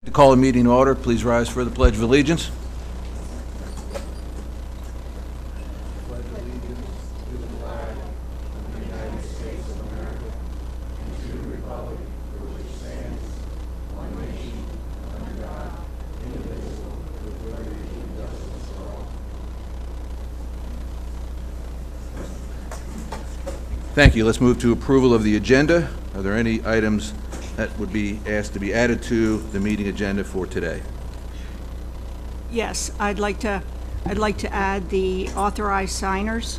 To call a meeting to order, please rise for the Pledge of Allegiance. Thank you. Let's move to approval of the agenda. Are there any items that would be asked to be added to the meeting agenda for today? Yes, I'd like to add the authorized signers.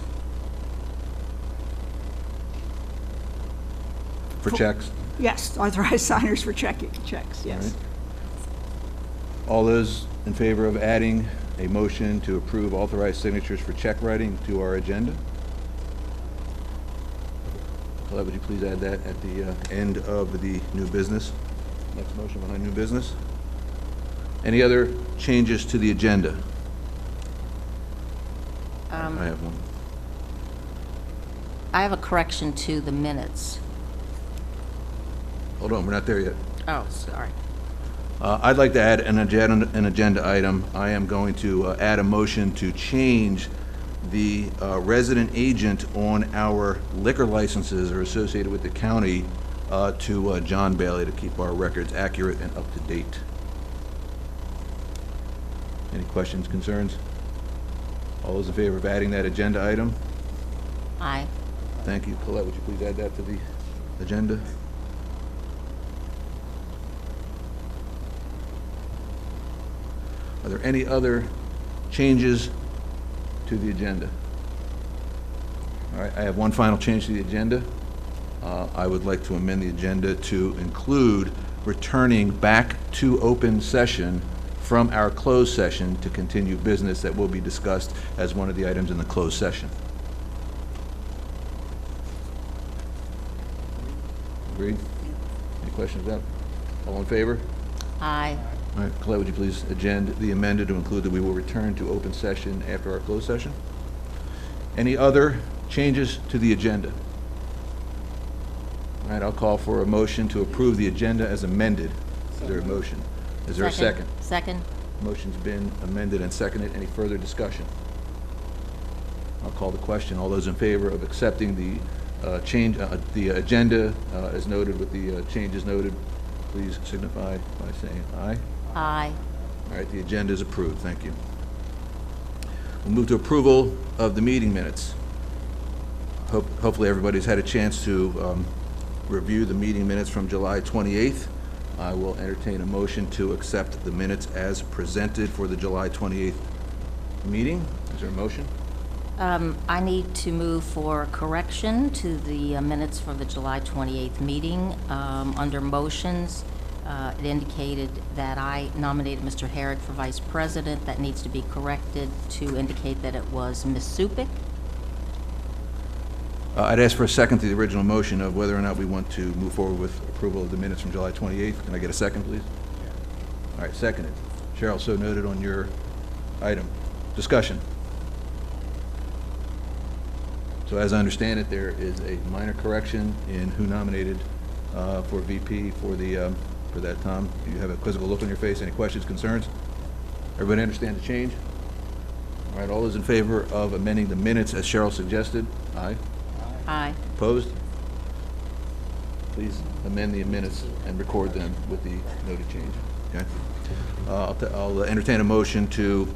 For checks? Yes, authorized signers for checks, yes. All those in favor of adding a motion to approve authorized signatures for check writing to our agenda? Colette, would you please add that at the end of the new business? Next motion behind new business. Any other changes to the agenda? I have one. I have a correction to the minutes. Hold on, we're not there yet. Oh, sorry. I'd like to add an agenda item. I am going to add a motion to change the resident agent on our liquor licenses are associated with the county to John Bailey to keep our records accurate and up to date. Any questions, concerns? All those in favor of adding that agenda item? Aye. Thank you. Colette, would you please add that to the agenda? Are there any other changes to the agenda? All right, I have one final change to the agenda. I would like to amend the agenda to include returning back to open session from our closed session to continue business that will be discussed as one of the items in the closed session. Agreed? Any questions about it? All in favor? Aye. All right, Colette, would you please agenda the amended to include that we will return to open session after our closed session? Any other changes to the agenda? All right, I'll call for a motion to approve the agenda as amended. Is there a motion? Is there a second? Second. Motion's been amended and seconded. Any further discussion? I'll call the question. All those in favor of accepting the change, the agenda as noted with the changes noted, please signify by saying aye. Aye. All right, the agenda is approved. Thank you. We'll move to approval of the meeting minutes. Hopefully everybody's had a chance to review the meeting minutes from July 28th. I will entertain a motion to accept the minutes as presented for the July 28th meeting. Is there a motion? I need to move for correction to the minutes for the July 28th meeting. Under motions, it indicated that I nominated Mr. Herrick for vice president. That needs to be corrected to indicate that it was Ms. Supik. I'd ask for a second to the original motion of whether or not we want to move forward with approval of the minutes from July 28th. Can I get a second, please? All right, seconded. Cheryl, so noted on your item. Discussion. So as I understand it, there is a minor correction in who nominated for VP for that Tom. You have a quizzical look on your face. Any questions, concerns? Everybody understand the change? All right, all those in favor of amending the minutes as Cheryl suggested? Aye. Aye. Opposed? Please amend the minutes and record them with the noted change. Okay? I'll entertain a motion to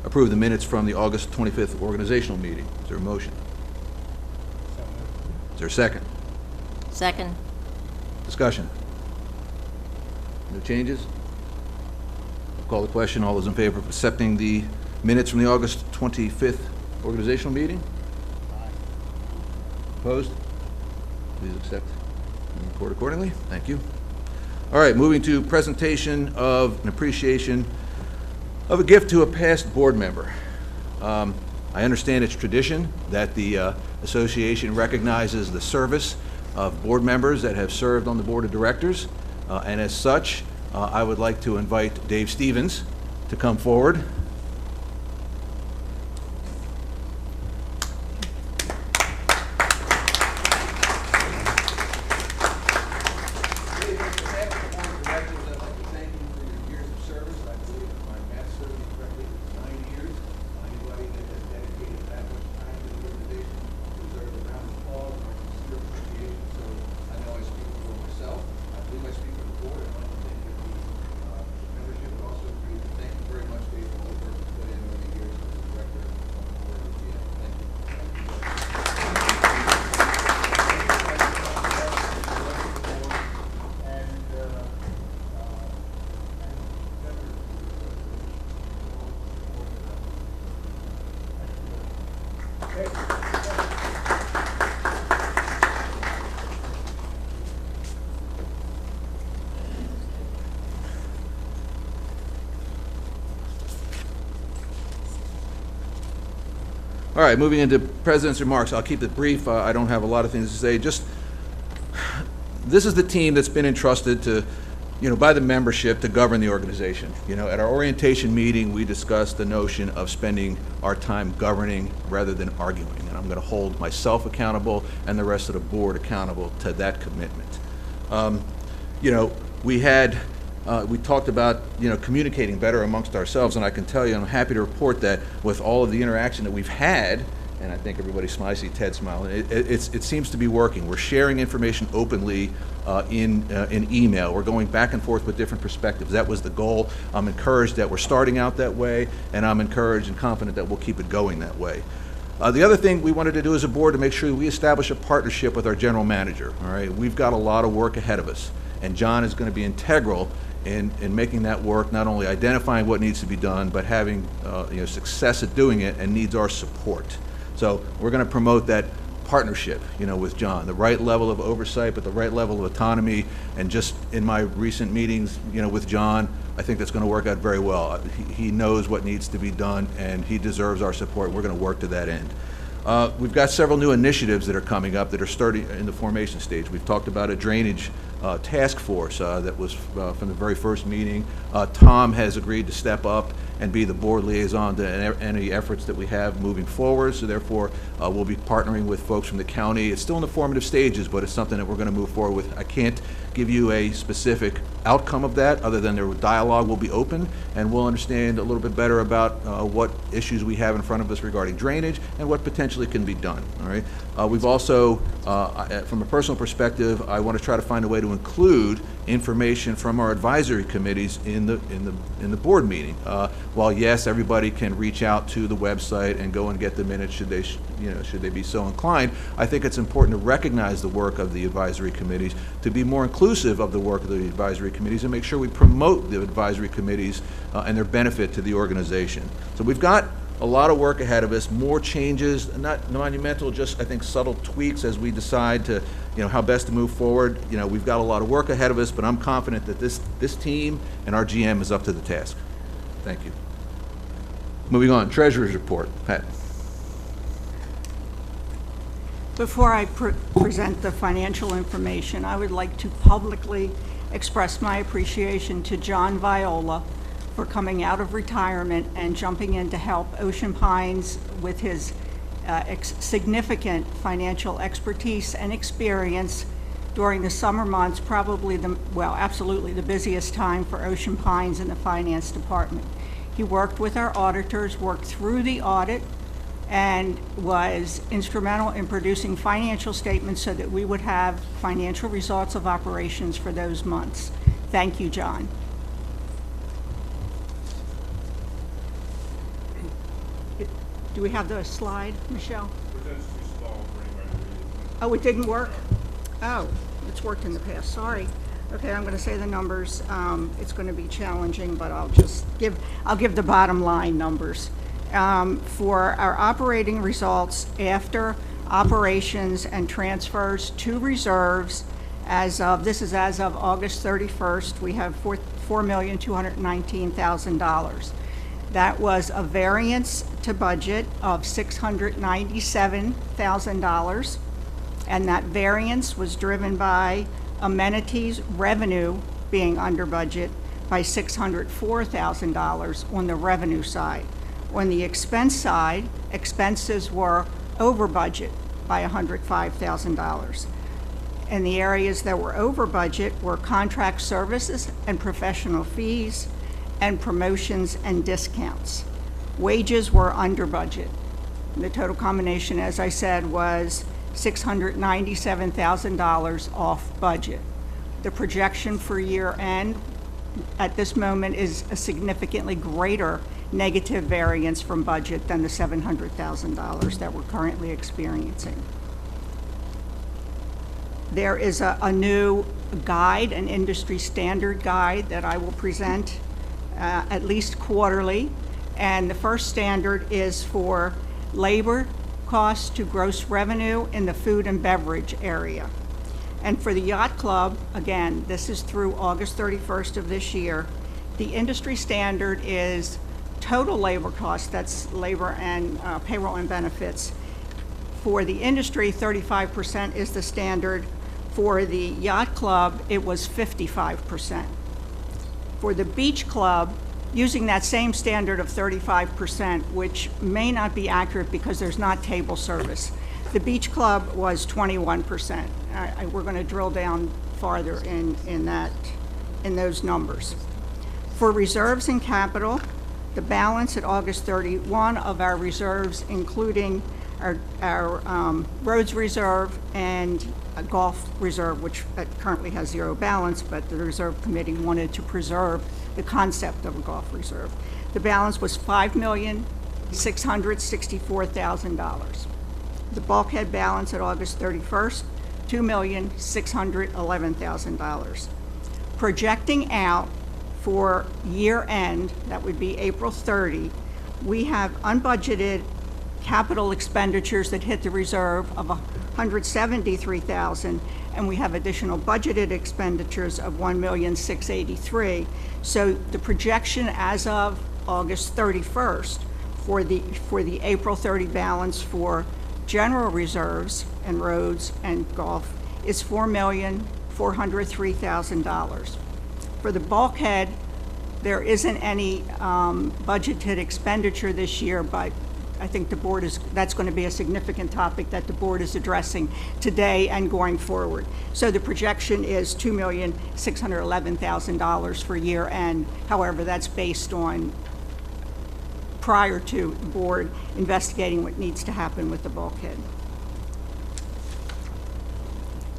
approve the minutes from the August 25th organizational meeting. Is there a motion? Is there a second? Second. Discussion. No changes? I'll call the question. All those in favor of accepting the minutes from the August 25th organizational meeting? Opposed? Please accept and record accordingly. Thank you. All right, moving to presentation of an appreciation of a gift to a past board member. I understand it's tradition that the association recognizes the service of board members that have served on the board of directors, and as such, I would like to invite Dave Stevens to come forward. All right, moving into President's remarks. I'll keep it brief. I don't have a lot of things to say. Just, this is the team that's been entrusted to, by the membership to govern the organization. At our orientation meeting, we discussed the notion of spending our time governing rather than arguing. And I'm going to hold myself accountable and the rest of the board accountable to that commitment. We talked about, communicating better amongst ourselves, and I can tell you, I'm happy to report that with all of the interaction that we've had, and I think everybody smiles, I see Ted smiling, it seems to be working. We're sharing information openly in email. We're going back and forth with different perspectives. That was the goal. I'm encouraged that we're starting out that way, and I'm encouraged and confident that we'll keep it going that way. The other thing we wanted to do as a board to make sure we establish a partnership with our general manager. All right, we've got a lot of work ahead of us, and John is going to be integral in making that work, not only identifying what needs to be done, but having success at doing it, and needs our support. So we're going to promote that partnership, with John, the right level of oversight, but the right level of autonomy. And just in my recent meetings, with John, I think that's going to work out very well. He knows what needs to be done, and he deserves our support. We're going to work to that end. We've got several new initiatives that are coming up that are starting in the formation stage. We've talked about a drainage task force that was from the very first meeting. Tom has agreed to step up and be the board liaison to any efforts that we have moving forward. So therefore, we'll be partnering with folks from the county. It's still in the formative stages, but it's something that we're going to move forward with. I can't give you a specific outcome of that, other than their dialogue will be open, and we'll understand a little bit better about what issues we have in front of us regarding drainage and what potentially can be done. All right. We've also, from a personal perspective, I want to try to find a way to include information from our advisory committees in the board meeting. While yes, everybody can reach out to the website and go and get the minutes should they be so inclined, I think it's important to recognize the work of the advisory committees, to be more inclusive of the work of the advisory committees, and make sure we promote the advisory committees and their benefit to the organization. So we've got a lot of work ahead of us, more changes, not monumental, just I think subtle tweaks as we decide to, how best to move forward. We've got a lot of work ahead of us, but I'm confident that this team and our GM is up to the task. Thank you. Moving on, Treasurer's Report. Pat. Before I present the financial information, I would like to publicly express my appreciation to John Viola for coming out of retirement and jumping in to help Ocean Pines with his significant financial expertise and experience during the summer months, absolutely the busiest time for Ocean Pines in the finance department. He worked with our auditors, worked through the audit, and was instrumental in producing financial statements so that we would have financial results of operations for those months. Thank you, John. Do we have the slide, Michelle? Oh, it didn't work? Oh, it's worked in the past, sorry. Okay, I'm going to say the numbers. It's going to be challenging, but I'll give the bottom line numbers. For our operating results after operations and transfers to reserves, this is as of August 31st, we have $4,219,000. That was a variance to budget of $697,000, and that variance was driven by amenities revenue being under budget by $604,000 on the revenue side. On the expense side, expenses were over budget by $105,000. And the areas that were over budget were contract services and professional fees, and promotions and discounts. Wages were under budget. The total combination, as I said, was $697,000 off budget. The projection for year end at this moment is a significantly greater negative variance from budget than the $700,000 that we're currently experiencing. There is a new guide, an industry standard guide that I will present at least quarterly, and the first standard is for labor costs to gross revenue in the food and beverage area. And for the yacht club, again, this is through August 31st of this year, the industry standard is total labor cost, that's labor and payroll and benefits. For the industry, 35% is the standard. For the yacht club, it was 55%. For the beach club, using that same standard of 35%, which may not be accurate because there's not table service, the beach club was 21%. We're going to drill down farther in those numbers. For reserves and capital, the balance at August 31 of our reserves, including our roads reserve and a golf reserve, which currently has zero balance, but the reserve committee wanted to preserve the concept of a golf reserve. The balance was $5,664,000. The bulkhead balance at August 31st, $2,611,000. Projecting out for year end, that would be April 30, we have unbudgeted capital expenditures that hit the reserve of $173,000, and we have additional budgeted expenditures of $1,683,000. So the projection as of August 31st for the April 30 balance for general reserves and roads and golf is $4,403,000. For the bulkhead, there isn't any budgeted expenditure this year, but I think that's going to be a significant topic that the board is addressing today and going forward. So the projection is $2,611,000 for year end. However, that's based on prior to the board investigating what needs to happen with the bulkhead.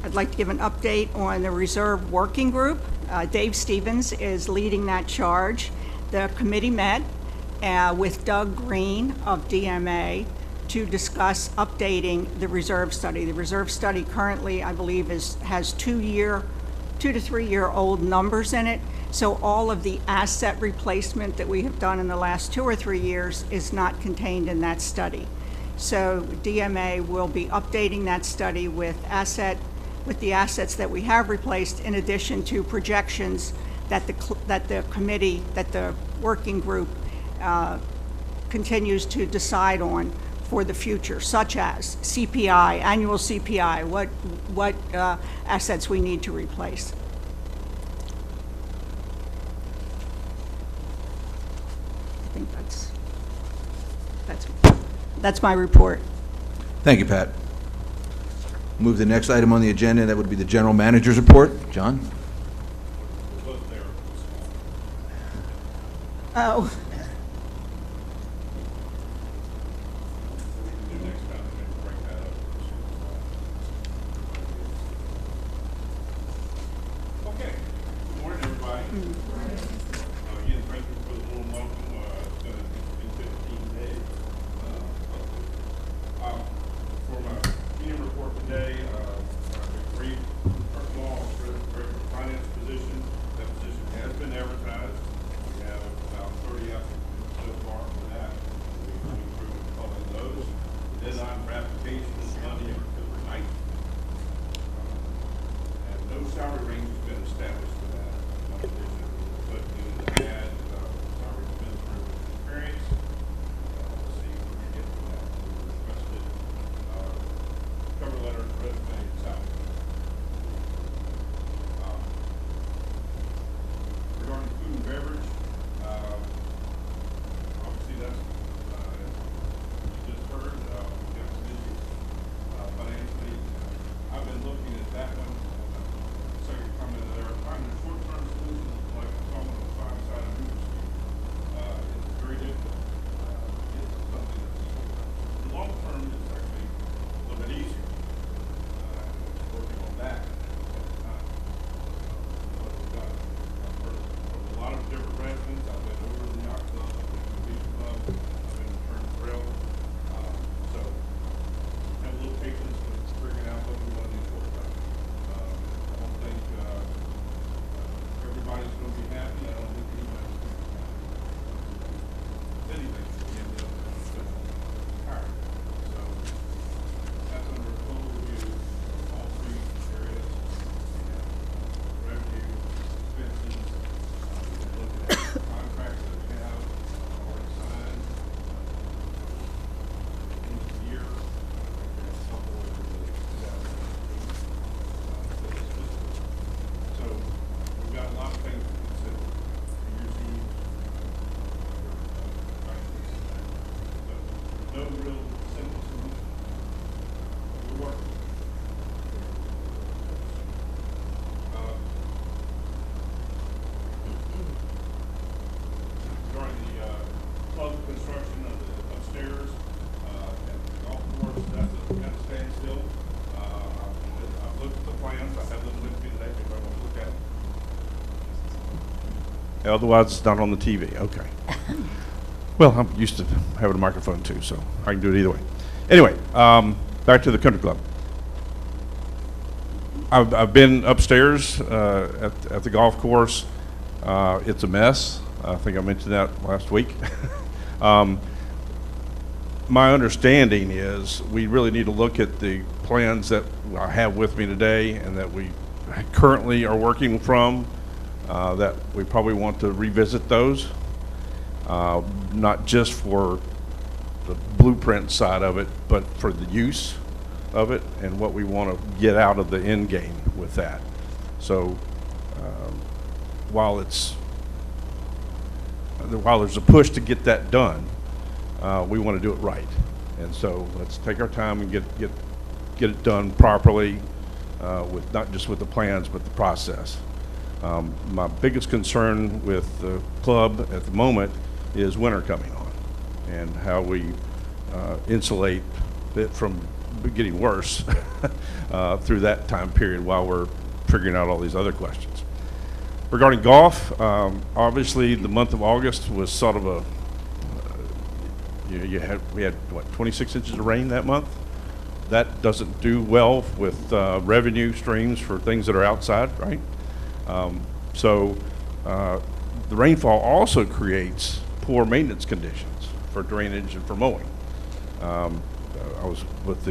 I'd like to give an update on the reserve working group. Dave Stevens is leading that charge. The committee met with Doug Green of DMA to discuss updating the reserve study. The reserve study currently, I believe, has 2 to 3 year old numbers in it. So all of the asset replacement that we have done in the last 2 or 3 years is not contained in that study. So DMA will be updating that study with the assets that we have replaced, in addition to projections that the working group continues to decide on for the future, such as CPI, annual CPI, what assets we need to replace. I think that's my report. Thank you, Pat. Move to the next item on the agenda, that would be the general manager's report. John? Oh. Okay. Good morning, everybody. Again, thank you for the warm welcome. It's been 15 days. For my meeting report today, brief. First of all, for the finance position, that position has been advertised. We have about 30 applications. Otherwise, it's not on the TV. Okay. Well, I'm used to having a microphone too, so I can do it either way. Anyway, back to the country club. I've been upstairs at the golf course. It's a mess. I think I mentioned that last week. My understanding is we really need to look at the plans that I have with me today and that we currently are working from, that we probably want to revisit those, not just for the blueprint side of it, but for the use of it and what we want to get out of the end game with that. So while there's a push to get that done, we want to do it right. And so let's take our time and get it done properly, with not just with the plans but the process. My biggest concern with the club at the moment is winter coming on and how we insulate it from getting worse through that time period while we're figuring out all these other questions. Regarding golf, obviously the month of August was sort of a, we had what, 26 inches of rain that month. That doesn't do well with revenue streams for things that are outside, right? So the rainfall also creates poor maintenance conditions for drainage and for mowing. I was with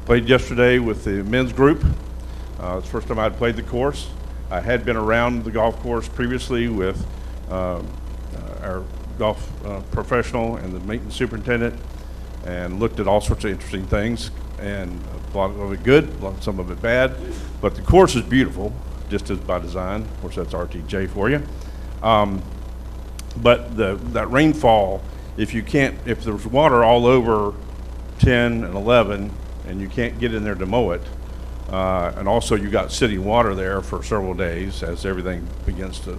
played yesterday with the men's group. It's the first time I'd played the course. I had been around the golf course previously with our golf professional and the maintenance superintendent, and looked at all sorts of interesting things, and a lot of it good, some of it bad, but the course is beautiful, just as by design. Of course, that's RTJ for you. But that rainfall, if there's water all over 10 and 11, and you can't get in there to mow it, and also you got sitting water there for several days as everything begins to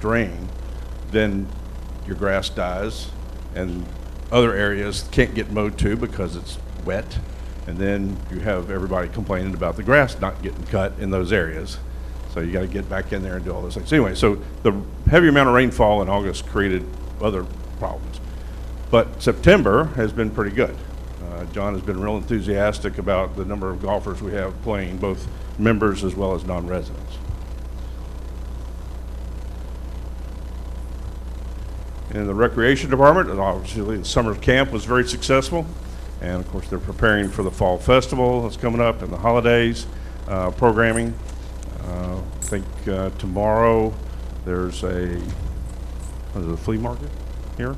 drain, then your grass dies, and other areas can't get mowed too because it's wet, and then you have everybody complaining about the grass not getting cut in those areas. So you got to get back in there and do all those things. Anyway, so the heavy amount of rainfall in August created other problems. But September has been pretty good. John has been real enthusiastic about the number of golfers we have playing, both members as well as non-residents. In the recreation department, obviously the summer camp was very successful, and of course they're preparing for the fall festival that's coming up and the holidays programming. I think tomorrow there's a flea market here,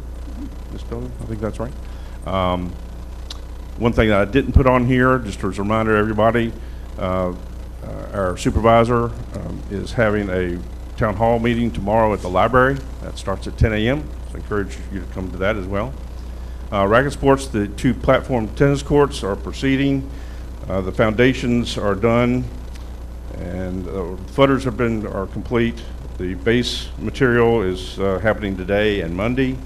this building. I think that's right. One thing that I didn't put on here, just as a reminder to everybody, our supervisor is having a town hall meeting tomorrow at the library. That starts at 10 a.m. So I encourage you to come to that as well. Racket sports, the 2 platform tennis courts are proceeding. The foundations are done, and the footers are complete. The base material is happening today and Monday.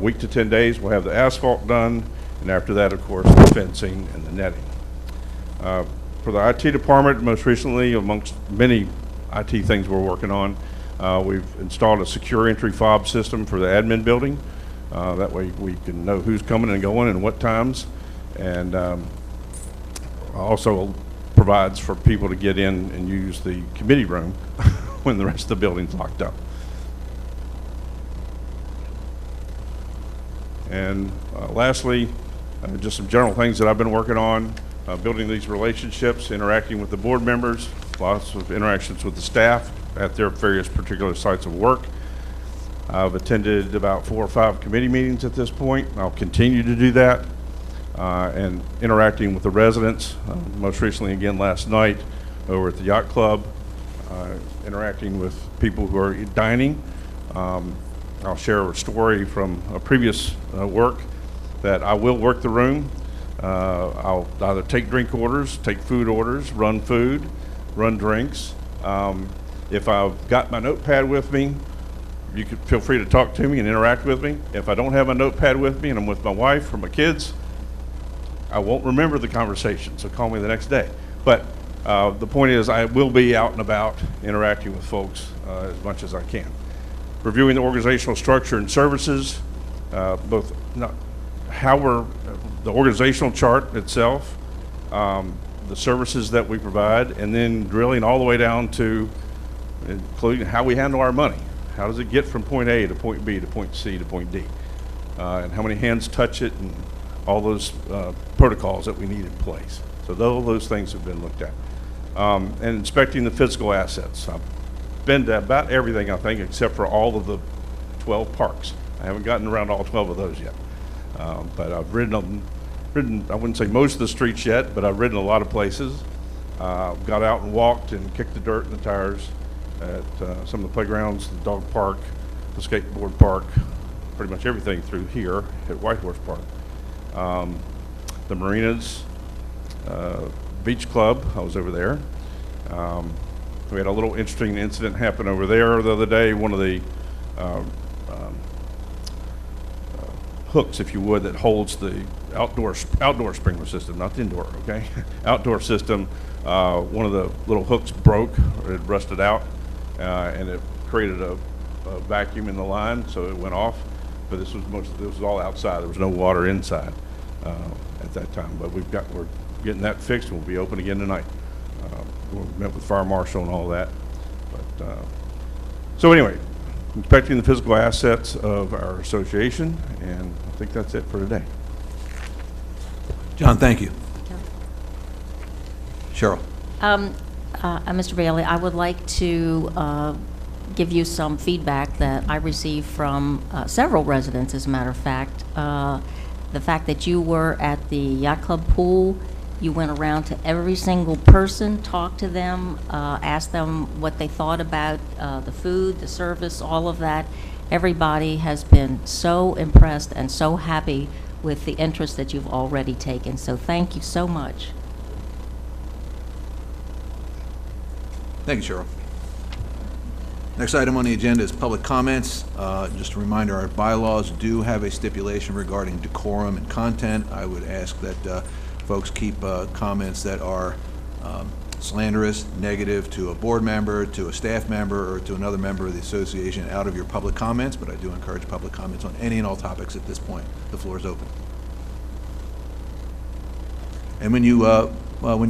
Week to 10 days, we'll have the asphalt done, and after that, of course, the fencing and the netting. For the IT department, most recently, amongst many IT things we're working on, we've installed a secure entry fob system for the admin building. That way we can know who's coming and going and what times, and also provides for people to get in and use the committee room when the rest of the building's locked up. And lastly, just some general things that I've been working on, building these relationships, interacting with the board members, lots of interactions with the staff at their various particular sites of work. I've attended about 4 or 5 committee meetings at this point. I'll continue to do that, and interacting with the residents, most recently again last night over at the Yacht Club, interacting with people who are dining. I'll share a story from a previous work that I will work the room. I'll either take drink orders, take food orders, run food, run drinks. If I've got my notepad with me, you could feel free to talk to me and interact with me. If I don't have my notepad with me and I'm with my wife or my kids, I won't remember the conversation, so call me the next day. But the point is, I will be out and about interacting with folks as much as I can. Reviewing the organizational structure and services, both the organizational chart itself, the services that we provide, and then drilling all the way down to including how we handle our money. How does it get from point A to point B to point C to point D? And how many hands touch it, and all those protocols that we need in place. So all those things have been looked at. And inspecting the physical assets. I've been to about everything, I think, except for all of the 12 parks. I haven't gotten around all 12 of those yet. But I've ridden, I wouldn't say most of the streets yet, but I've ridden a lot of places. Got out and walked and kicked the dirt in the tires at some of the playgrounds, the dog park, the skateboard park, pretty much everything through here at White Horse Park. The marinas, beach club, I was over there. We had a little interesting incident happen over there the other day. One of the hooks, if you would, that holds the outdoor sprinkler system, not the indoor, okay? Outdoor system, one of the little hooks broke, or it rusted out, and it created a vacuum in the line, so it went off. But this was all outside. There was no water inside at that time. But we're getting that fixed, and we'll be open again tonight. We met with fire marshal and all that. But so anyway, inspecting the physical assets of our association, and I think that's it for today. John, thank you. Cheryl. Mr. Bailey, I would like to give you some feedback that I received from several residents, as a matter of fact. The fact that you were at the yacht club pool, you went around to every single person, talked to them, asked them what they thought about the food, the service, all of that. Everybody has been so impressed and so happy with the interest that you've already taken. So thank you so much. Thank you, Cheryl. Next item on the agenda is public comments. Just a reminder, our bylaws do have a stipulation regarding decorum and content. I would ask that folks keep comments that are slanderous, negative to a board member, to a staff member, or to another member of the association out of your public comments, but I do encourage public comments on any and all topics at this point. The floor is open. And when you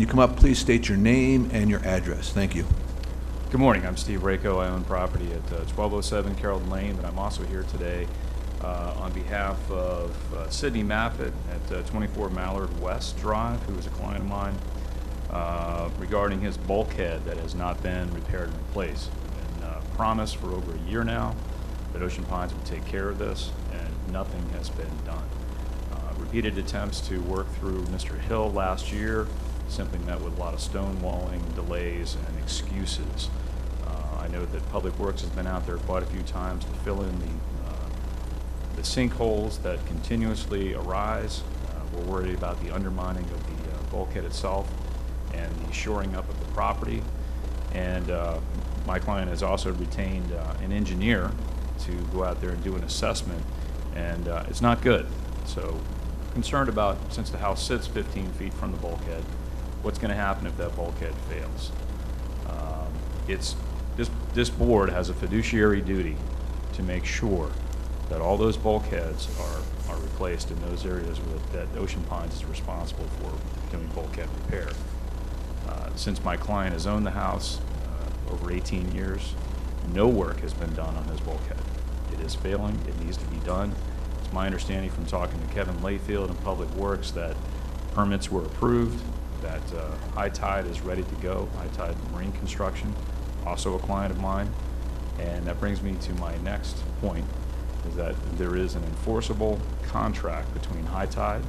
come up, please state your name and your address. Thank you. Good morning. I'm Steve Rako. I own property at 1207 Carrollton Lane, but I'm also here today on behalf of Sidney Maffett at 24 Mallard West Drive, who is a client of mine, regarding his bulkhead that has not been repaired and replaced. It's been promised for over a year now that Ocean Pines would take care of this, and nothing has been done. Repeated attempts to work through Mr. Hill last year simply met with a lot of stonewalling, delays, and excuses. I know that Public Works has been out there quite a few times to fill in the sinkholes that continuously arise. We're worried about the undermining of the bulkhead itself and the shoring up of the property. And my client has also retained an engineer to go out there and do an assessment, and it's not good. So concerned about, since the house sits 15 feet from the bulkhead, what's going to happen if that bulkhead fails. This board has a fiduciary duty to make sure that all those bulkheads are replaced in those areas that Ocean Pines is responsible for doing bulkhead repair. Since my client has owned the house over 18 years, no work has been done on this bulkhead. It is failing. It needs to be done. It's my understanding from talking to Kevin Layfield in Public Works that permits were approved, that High Tide is ready to go. High Tide Marine Construction, also a client of mine. And that brings me to my next point, is that there is an enforceable contract between High Tide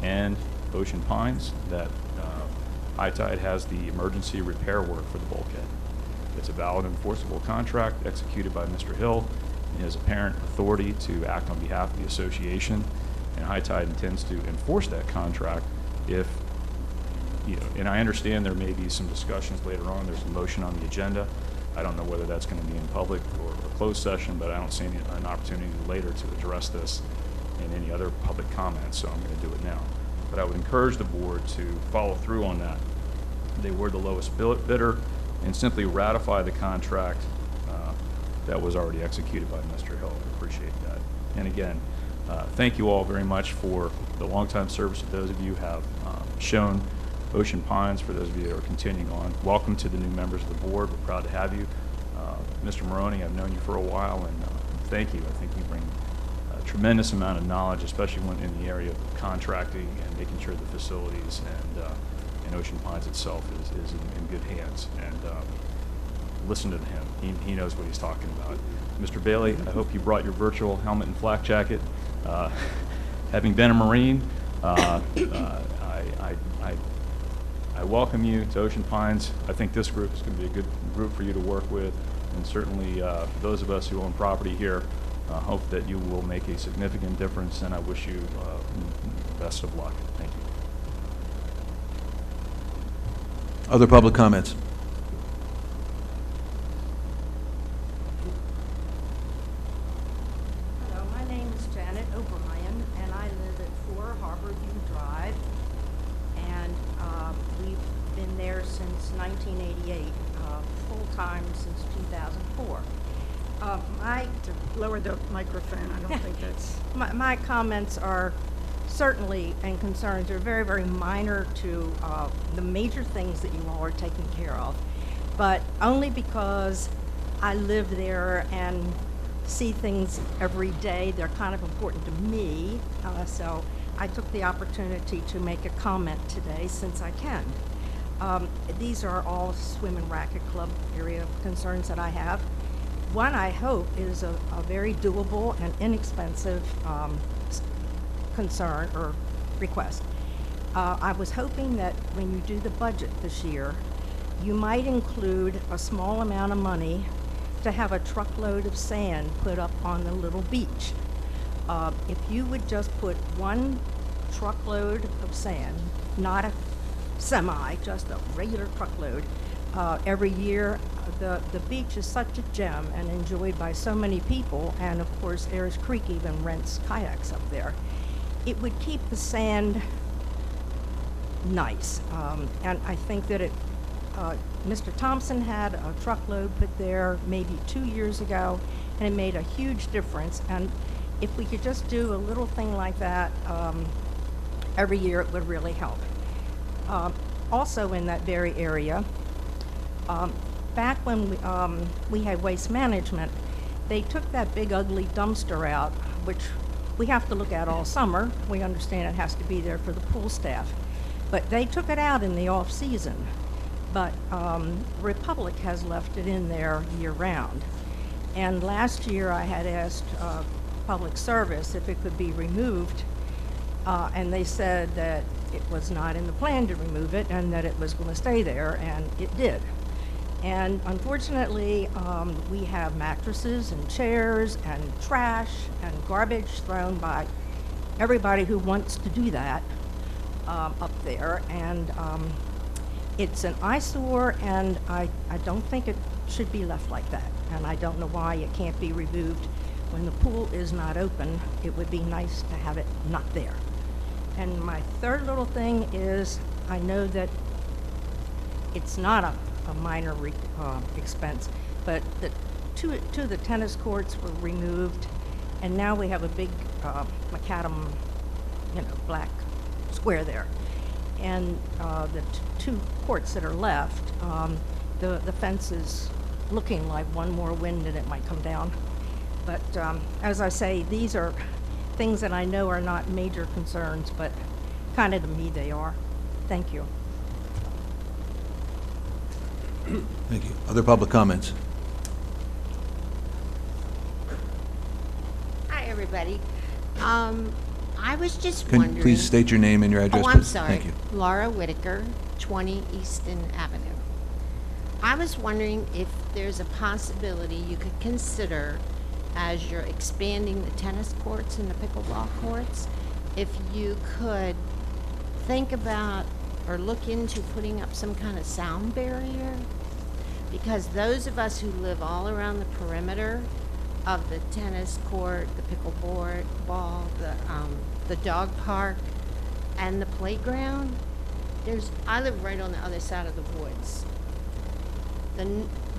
and Ocean Pines that High Tide has the emergency repair work for the bulkhead. It's a valid enforceable contract executed by Mr. Hill and his apparent authority to act on behalf of the association, and High Tide intends to enforce that contract if, and I understand there may be some discussions later on. There's a motion on the agenda. I don't know whether that's going to be in public or a closed session, but I don't see an opportunity later to address this in any other public comments, so I'm going to do it now. But I would encourage the board to follow through on that. They were the lowest bidder, and simply ratify the contract that was already executed by Mr. Hill. I appreciate that. And again, thank you all very much for the longtime service that those of you have shown Ocean Pines, for those of you that are continuing on. Welcome to the new members of the board. We're proud to have you. Mr. Maroney, I've known you for a while, and thank you. I think you bring a tremendous amount of knowledge, especially when in the area of contracting and making sure the facilities and Ocean Pines itself is in good hands. And listen to him. He knows what he's talking about. Mr. Bailey, I hope you brought your virtual helmet and flak jacket. Having been a Marine, I welcome you to Ocean Pines. I think this group is going to be a good group for you to work with, and certainly those of us who own property here hope that you will make a significant difference, and I wish you best of luck. Thank you. Other public comments? Hello, my name is Janet O'Brien, and I live at 4 Harborview Drive. And we've been there since 1988, full-time since 2004. To lower the microphone, I don't think that's... My comments are certainly, and concerns are very, very minor to the major things that you all are taking care of, but only because I live there and see things every day. They're kind of important to me, so I took the opportunity to make a comment today since I can. These are all swim and racket club area concerns that I have. One, I hope, is a very doable and inexpensive concern or request. I was hoping that when you do the budget this year, you might include a small amount of money to have a truckload of sand put up on the little beach. If you would just put one truckload of sand, not a semi, just a regular truckload, every year, the beach is such a gem and enjoyed by so many people, and of course Ayers Creek even rents kayaks up there. It would keep the sand nice, and I think that Mr. Thompson had a truckload put there maybe 2 years ago, and it made a huge difference. And if we could just do a little thing like that every year, it would really help. Also in that very area, back when we had waste management, they took that big ugly dumpster out, which we have to look at all summer. We understand it has to be there for the pool staff. But they took it out in the off-season. But Republic has left it in there year-round. And last year I had asked Public Service if it could be removed, and they said that it was not in the plan to remove it and that it was going to stay there, and it did. And unfortunately, we have mattresses and chairs and trash and garbage thrown by everybody who wants to do that up there. And it's an eyesore, and I don't think it should be left like that. And I don't know why it can't be removed. When the pool is not open, it would be nice to have it not there. And my third little thing is, I know that it's not a minor expense, but two of the tennis courts were removed, and now we have a big macadam, black square there. And the two courts that are left, the fence is looking like one more wind and it might come down. But as I say, these are things that I know are not major concerns, but kind of to me they are. Thank you. Thank you. Other public comments? Hi, everybody. I was just Can wondering. you please state your name and your address? Oh, I'm please? sorry. Thank you. Laura Whitaker, 20 Easton Avenue. I was wondering if there's a possibility you could consider, as you're expanding the tennis courts and the pickleball courts, if you could think about or look into putting up some kind of sound barrier, because those of us who live all around the perimeter of the tennis court, the pickleball, the dog park, and the playground, I live right on the other side of the woods.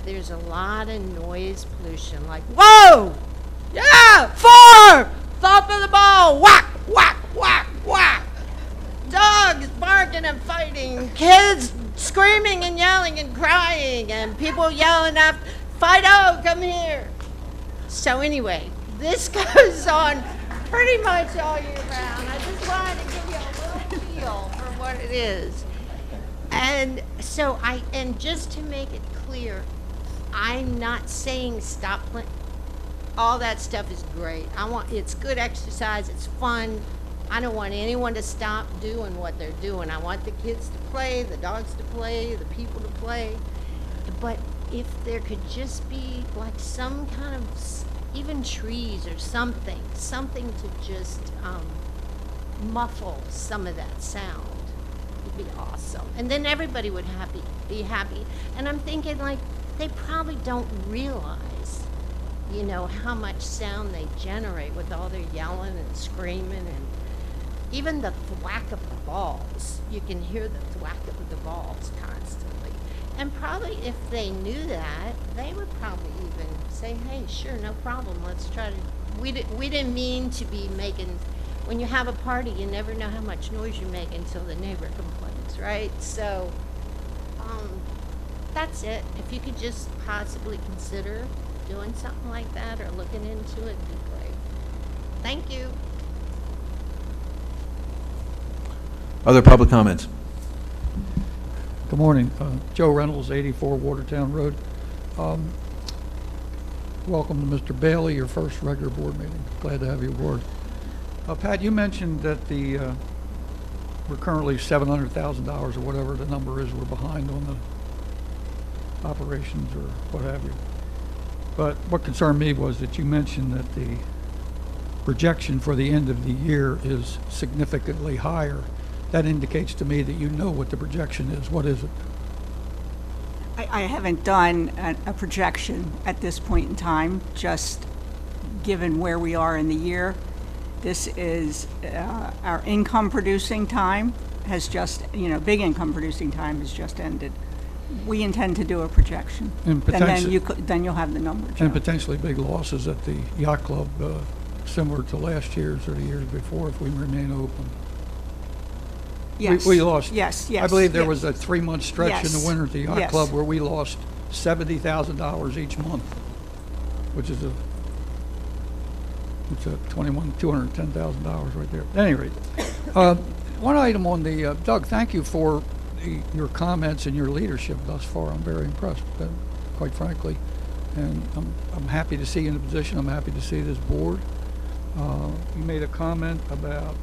there's a lot of noise pollution, like, whoa! Yeah! 4! Top of the ball! Whack! Whack! Whack! Whack! Dogs barking and fighting, kids screaming and yelling and crying, and people yelling after, Fido, come here! So anyway, this goes on pretty much all year round. I just wanted to give you a little feel for what it is. And so and just to make it clear, I'm not saying stop playing. All that stuff is great. It's good exercise, it's fun. I don't want anyone to stop doing what they're doing. I want the kids to play, the dogs to play, the people to play. But if there could just be like some kind of, even trees or something to just muffle some of that sound, would be awesome. And then everybody would be happy. And I'm thinking, like, they probably don't realize, you know, how much sound they generate with all their yelling and screaming, and even the thwack of the balls. You can hear the thwack of the balls constantly. And probably if they knew that, they would probably even say, hey, sure, no problem, let's try to, we didn't mean to be making, when you have a party, you never know how much noise you make until the neighbor complains, right? So, that's it. If you could just possibly consider doing something like that or looking into it, it'd be great. Thank you. Other public comments? Good morning. Joe Reynolds, 84 Watertown Road. Welcome to Mr. Bailey, your first regular board meeting. Glad to have you aboard. Pat, you mentioned that we're currently $700,000 or whatever the number is, we're behind on the operations or what have you. But what concerned me was that you mentioned that the projection for the end of the year is significantly higher. That indicates to me that you know what the projection is. What is it? I haven't done a projection at this point in time, just given where we are in the year. This is our income producing time has just, big income producing time has just ended. We intend to do a projection. And then you'll have the number, Joe. And potentially big losses at the yacht club, similar to last year's or the years before if we remain open. Yes. We lost. Yes. I believe there was a 3-month stretch in the winter at the yacht Yes. club where we lost $70,000 each month, which is $210,000 right there. At any rate, one item on the Doug. Thank you for your comments and your leadership thus far. I'm very impressed, quite frankly, and I'm happy to see you in the position. I'm happy to see this board. You made a comment about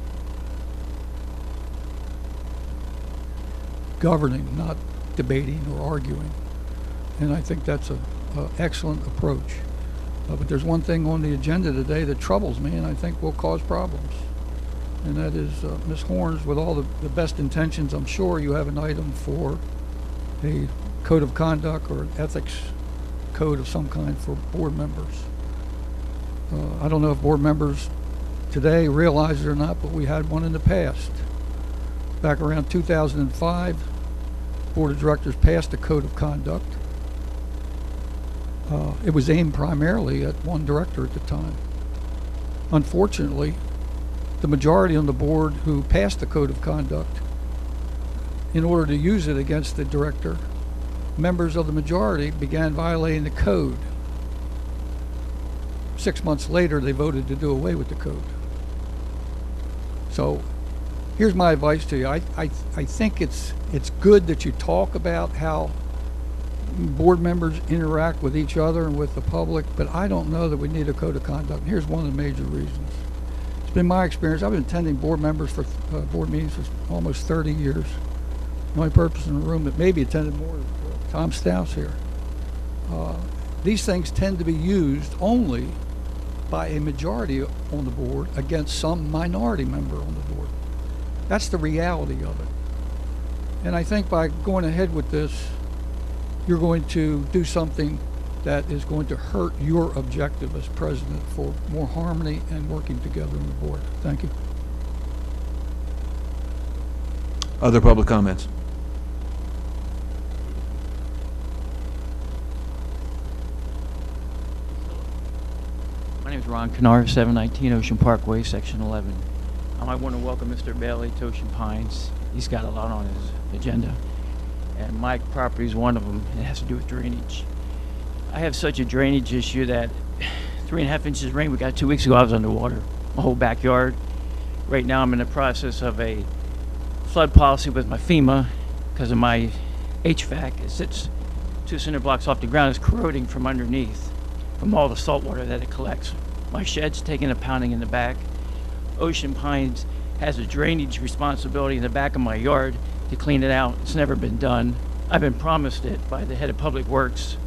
governing, not debating or arguing, and I think that's an excellent approach. But there's one thing on the agenda today that troubles me and I think will cause problems, and that is Ms. Horns, with all the best intentions, I'm sure you have an item for a code of conduct or an ethics code of some kind for board members. I don't know if board members today realize it or not, but we had one in the past. Back around 2005, Board of Directors passed a code of conduct. It was aimed primarily at one director at the time. Unfortunately, the majority on the board who passed the code of conduct, in order to use it against the director, members of the majority began violating the code. 6 months later, they voted to do away with the code. So here's my advice to you. I think it's good that you talk about how board members interact with each other and with the public, but I don't know that we need a code of conduct. Here's one of the major reasons. It's been my experience. I've been attending board meetings for almost 30 years. The only person in the room that maybe attended more is Tom Stouse here. These things tend to be used only by a majority on the board against some minority member on the board. That's the reality of it. And I think by going ahead with this, you're going to do something that is going to hurt your objective as president for more harmony and working together on the board. Thank you. Other public comments? My name is Ron Kennard, 719 Ocean Parkway, Section 11. I want to welcome Mr. Bailey to Ocean Pines. He's got a lot on his agenda, and my property is one of them. It has to do with drainage. I have such a drainage issue that 3.5 inches of rain we got 2 weeks ago, I was underwater, my whole backyard. Right now I'm in the process of a flood policy with my FEMA because of my HVAC. It sits 2 cinder blocks off the ground. It's corroding from underneath from all the salt water that it collects. My shed's taking a pounding in the back. Ocean Pines has a drainage responsibility in the back of my yard to clean it out. It's never been done. I've been promised it by the head of Public Works.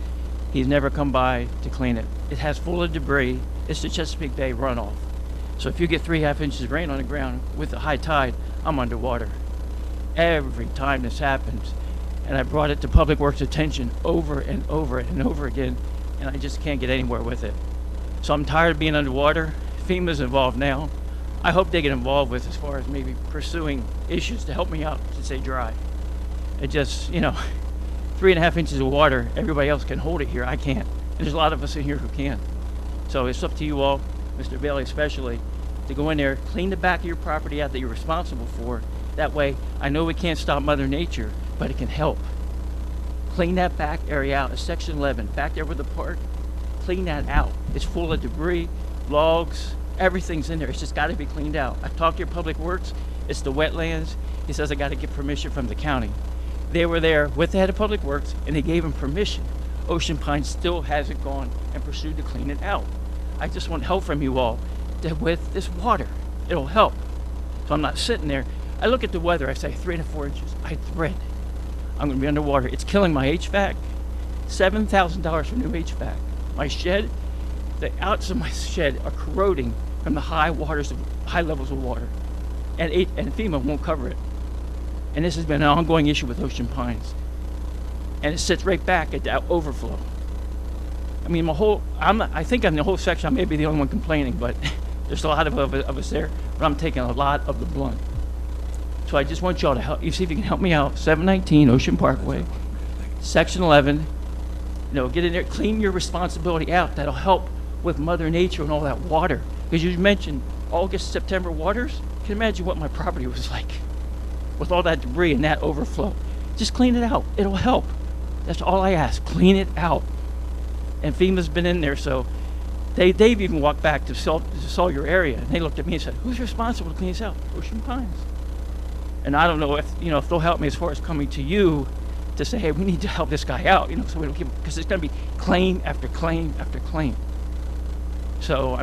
He's never come by to clean it. It has full of debris. It's the Chesapeake Bay runoff. So if you get 3.5 inches of rain on the ground with the high tide, I'm underwater. Every time this happens, and I brought it to Public Works' attention over and over and over again, and I just can't get anywhere with it. So I'm tired of being underwater. FEMA's involved now. I hope they get involved with as far as maybe pursuing issues to help me out to stay dry. It just, 3.5 inches of water, everybody else can hold it here. I can't. And there's a lot of us in here who can. So it's up to you all, Mr. Bailey especially, to go in there, clean the back of your property out that you're responsible for. That way, I know we can't stop Mother Nature, but it can help. Clean that back area out. It's Section 11, back there with the park. Clean that out. It's full of debris, logs, everything's in there. It's just got to be cleaned out. I've talked to your Public Works. It's the wetlands. He says I got to get permission from the county. They were there with the head of Public Works, and they gave him permission. Ocean Pines still hasn't gone and pursued to clean it out. I just want help from you all with this water. It'll help. So I'm not sitting there. I look at the weather. I say 3 to 4 inches. I dread. I'm going to be underwater. It's killing my HVAC. $7,000 for new HVAC. My shed, the outs of my shed are corroding from the high levels of water, and FEMA won't cover it. And this has been an ongoing issue with Ocean Pines, and it sits right back at that overflow. I mean, I think on the whole section I may be the only one complaining, but there's a lot of us there. But I'm taking a lot of the blunt. So I just want y'all to help. You see if you can help me out. 719 Ocean Parkway, Section 11. Get in there, clean your responsibility out. That'll help with Mother Nature and all that water. Because you mentioned August, September waters. Can you imagine what my property was like with all that debris and that overflow? Just clean it out. It'll help. That's all I ask. Clean it out. And FEMA's been in there, so they've even walked back to Sawyer area, and they looked at me and said, "Who's responsible to clean this out?" Ocean Pines. And I don't know if they'll help me as far as coming to you to say, hey, we need to help this guy out, so we don't keep, because it's going to be claim after claim after claim. So,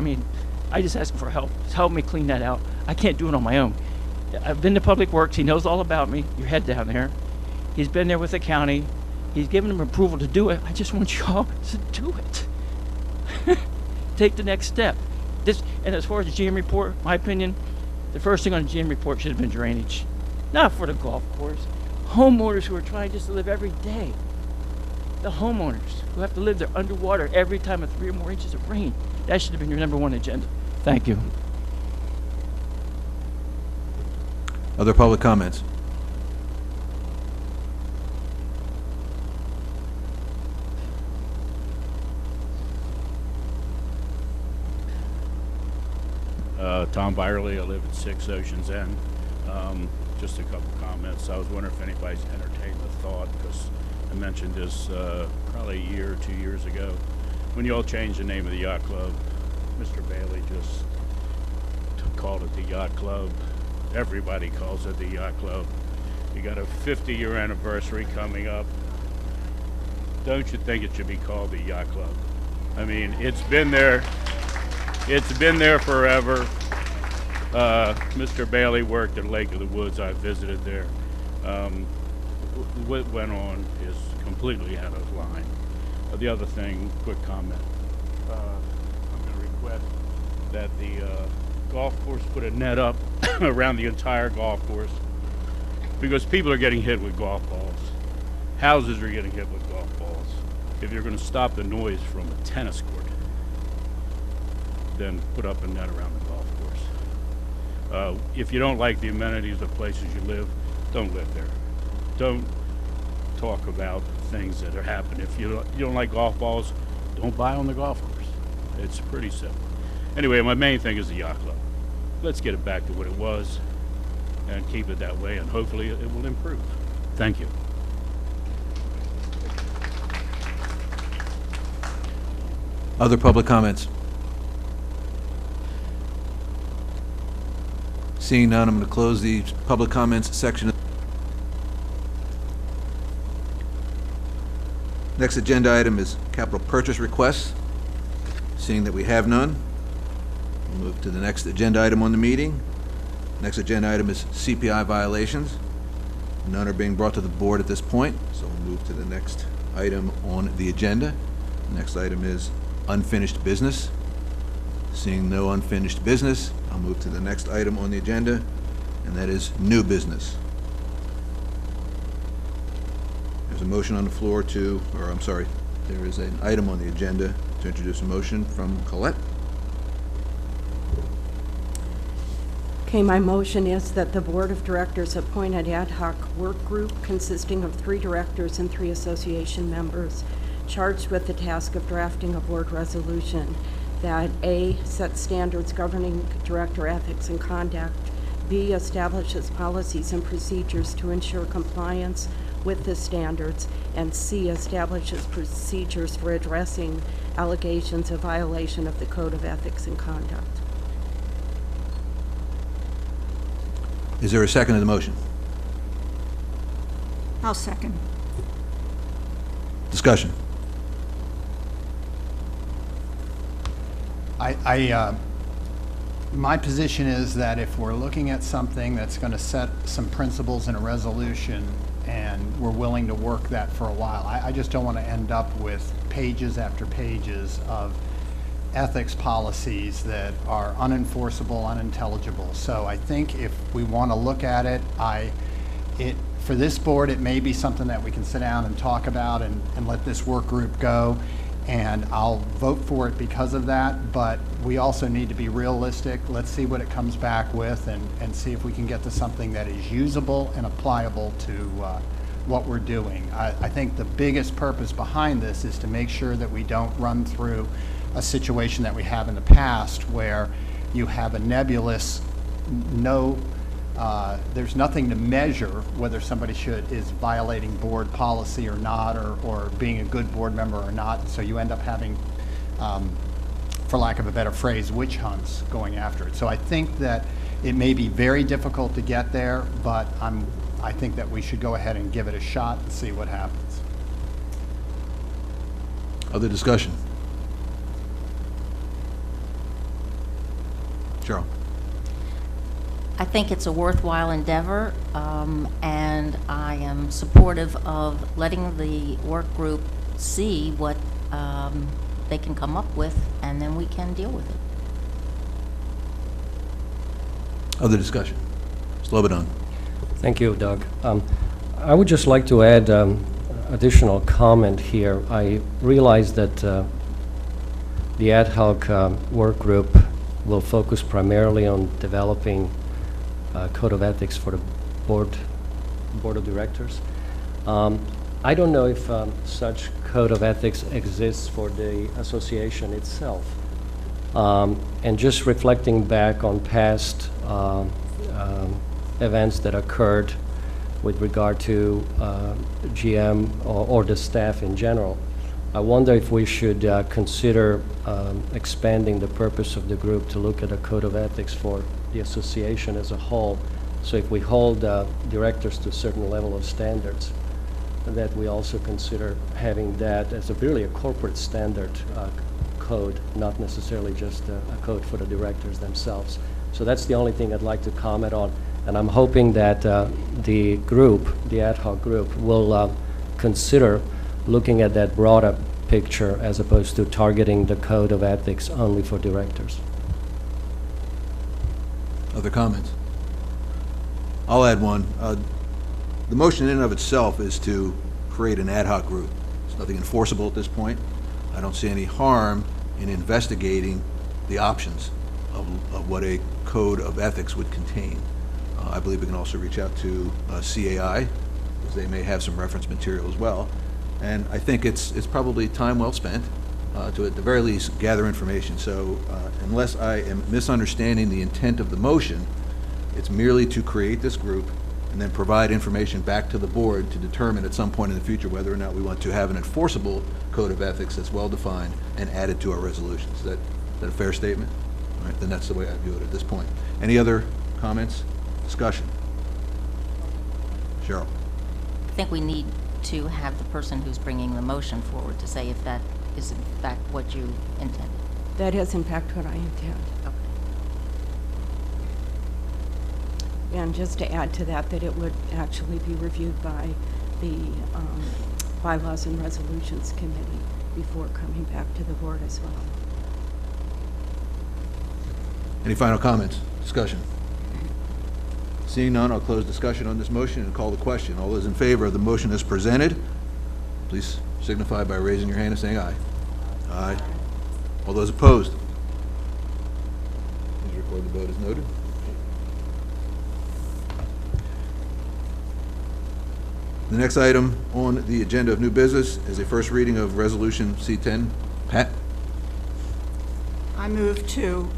I just ask for help. Just help me clean that out. I can't do it on my own. I've been to Public Works. He knows all about me. Your head down there. He's been there with the county. He's given them approval to do it. I just want y'all to do it. Take the next step. And as far as the GM report, my opinion, the first thing on the GM report should have been drainage. Not for the golf course. Homeowners who are trying just to live every day. The homeowners who have to live there underwater every time of 3 or more inches of rain. That should have been your #1 agenda. Thank you. Other public comments? Tom Byerly, I live at 6 Oceans End. Just a couple comments. I was wondering if anybody's entertained the thought, because I mentioned this probably a year or 2 years ago, when you all changed the name of the yacht club. Mr. Bailey just called it the yacht club. Everybody calls it the yacht club. You got a 50-year anniversary coming up. Don't you think it should be called the yacht club? It's been there. It's been there forever. Mr. Bailey worked at Lake of the Woods. I visited there. What went on is completely out of line. The other thing, quick comment. I'm going to request that the golf course put a net up around the entire golf course, because people are getting hit with golf balls. Houses are getting hit with golf balls. If you're going to stop the noise from a tennis court, then put up a net around the golf course. If you don't like the amenities of places you live, don't live there. Don't talk about things that are happening. If you don't like golf balls, don't buy on the golf course. It's pretty simple. Anyway, my main thing is the yacht club. Let's get it back to what it was and keep it that way, and hopefully it will improve. Thank you. Other public comments? Seeing none, I'm going to close the public comments section. Next agenda item is capital purchase requests. Seeing that we have none, we'll move to the next agenda item on the meeting. Next agenda item is CPI violations. None are being brought to the board at this point, so we'll move to the next item on the agenda. Next item is unfinished business. Seeing no unfinished business, I'll move to the next item on the agenda, and that is new business. There's a motion on the floor there is an item on the agenda to introduce a motion from Colette. Okay, my motion is that the Board of Directors appoint an ad hoc work group consisting of 3 directors and 3 association members charged with the task of drafting a board resolution that A, sets standards governing director ethics and conduct, B, establishes policies and procedures to ensure compliance with the standards, and C, establishes procedures for addressing allegations of violation of the Code of Ethics and Conduct. Is there a second to the motion? I'll second. Discussion. My position is that if we're looking at something that's going to set some principles in a resolution and we're willing to work that for a while, I just don't want to end up with pages after pages of ethics policies that are unenforceable, unintelligible. So I think if we want to look at it, for this board, it may be something that we can sit down and talk about and let this work group go. And I'll vote for it because of that, but we also need to be realistic. Let's see what it comes back with and see if we can get to something that is usable and applicable to what we're doing. I think the biggest purpose behind this is to make sure that we don't run through a situation that we have in the past where you have a nebulous, there's nothing to measure whether somebody is violating board policy or not, or being a good board member or not. So you end up having, for lack of a better phrase, witch hunts going after it. So I think that it may be very difficult to get there, but I think that we should go ahead and give it a shot and see what happens. Other discussion? Cheryl. I think it's a worthwhile endeavor, and I am supportive of letting the work group see what they can come up with, and then we can deal with it. Other discussion? Slobodan. Thank you, Doug. I would just like to add additional comment here. I realize that the ad hoc work group will focus primarily on developing code of ethics for the board of directors. I don't know if such code of ethics exists for the association itself. And just reflecting back on past events that occurred with regard to GM or the staff in general, I wonder if we should consider expanding the purpose of the group to look at a code of ethics for the association as a whole. So if we hold directors to a certain level of standards, that we also consider having that as really a corporate standard code, not necessarily just a code for the directors themselves. So that's the only thing I'd like to comment on. And I'm hoping that the group, the ad hoc group, will consider looking at that broader picture as opposed to targeting the code of ethics only for directors. Other comments? I'll add one. The motion in and of itself is to create an ad hoc group. There's nothing enforceable at this point. I don't see any harm in investigating the options of what a code of ethics would contain. I believe we can also reach out to CAI, because they may have some reference material as well. And I think it's probably time well spent to at the very least gather information. So unless I am misunderstanding the intent of the motion, it's merely to create this group and then provide information back to the board to determine at some point in the future whether or not we want to have an enforceable code of ethics that's well-defined and added to our resolutions. Is that a fair statement? All right, then that's the way I view it at this point. Any other comments, discussion? Cheryl? I think we need to have the person who's bringing the motion forward to say if that is in fact what you intended. That is in fact what I intend. Okay. And just to add to that, that it would actually be reviewed by the Bylaws and Resolutions Committee before coming back to the board as well. Any final comments, discussion? Seeing none, I'll close discussion on this motion and call the question. All those in favor of the motion as presented, please signify by raising your hand and saying aye. Aye. All those opposed? Please record the vote as noted. The next item on the agenda of new business is a first reading of Resolution C10. Pat? I move to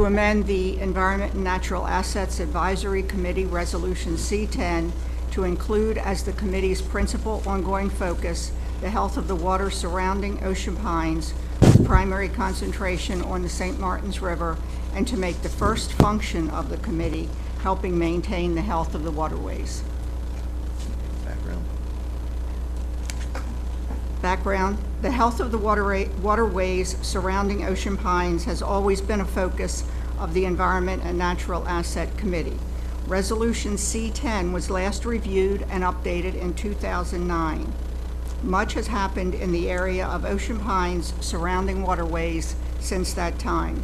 amend the Environment and Natural Assets Advisory Committee Resolution C10 to include as the committee's principal ongoing focus the health of the water surrounding Ocean Pines with primary concentration on the St. Martins River, and to make the first function of the committee helping maintain the health of the waterways. Background, the health of the waterways surrounding Ocean Pines has always been a focus of the Environment and Natural Asset Committee. Resolution C10 was last reviewed and updated in 2009. Much has happened in the area of Ocean Pines surrounding waterways since that time.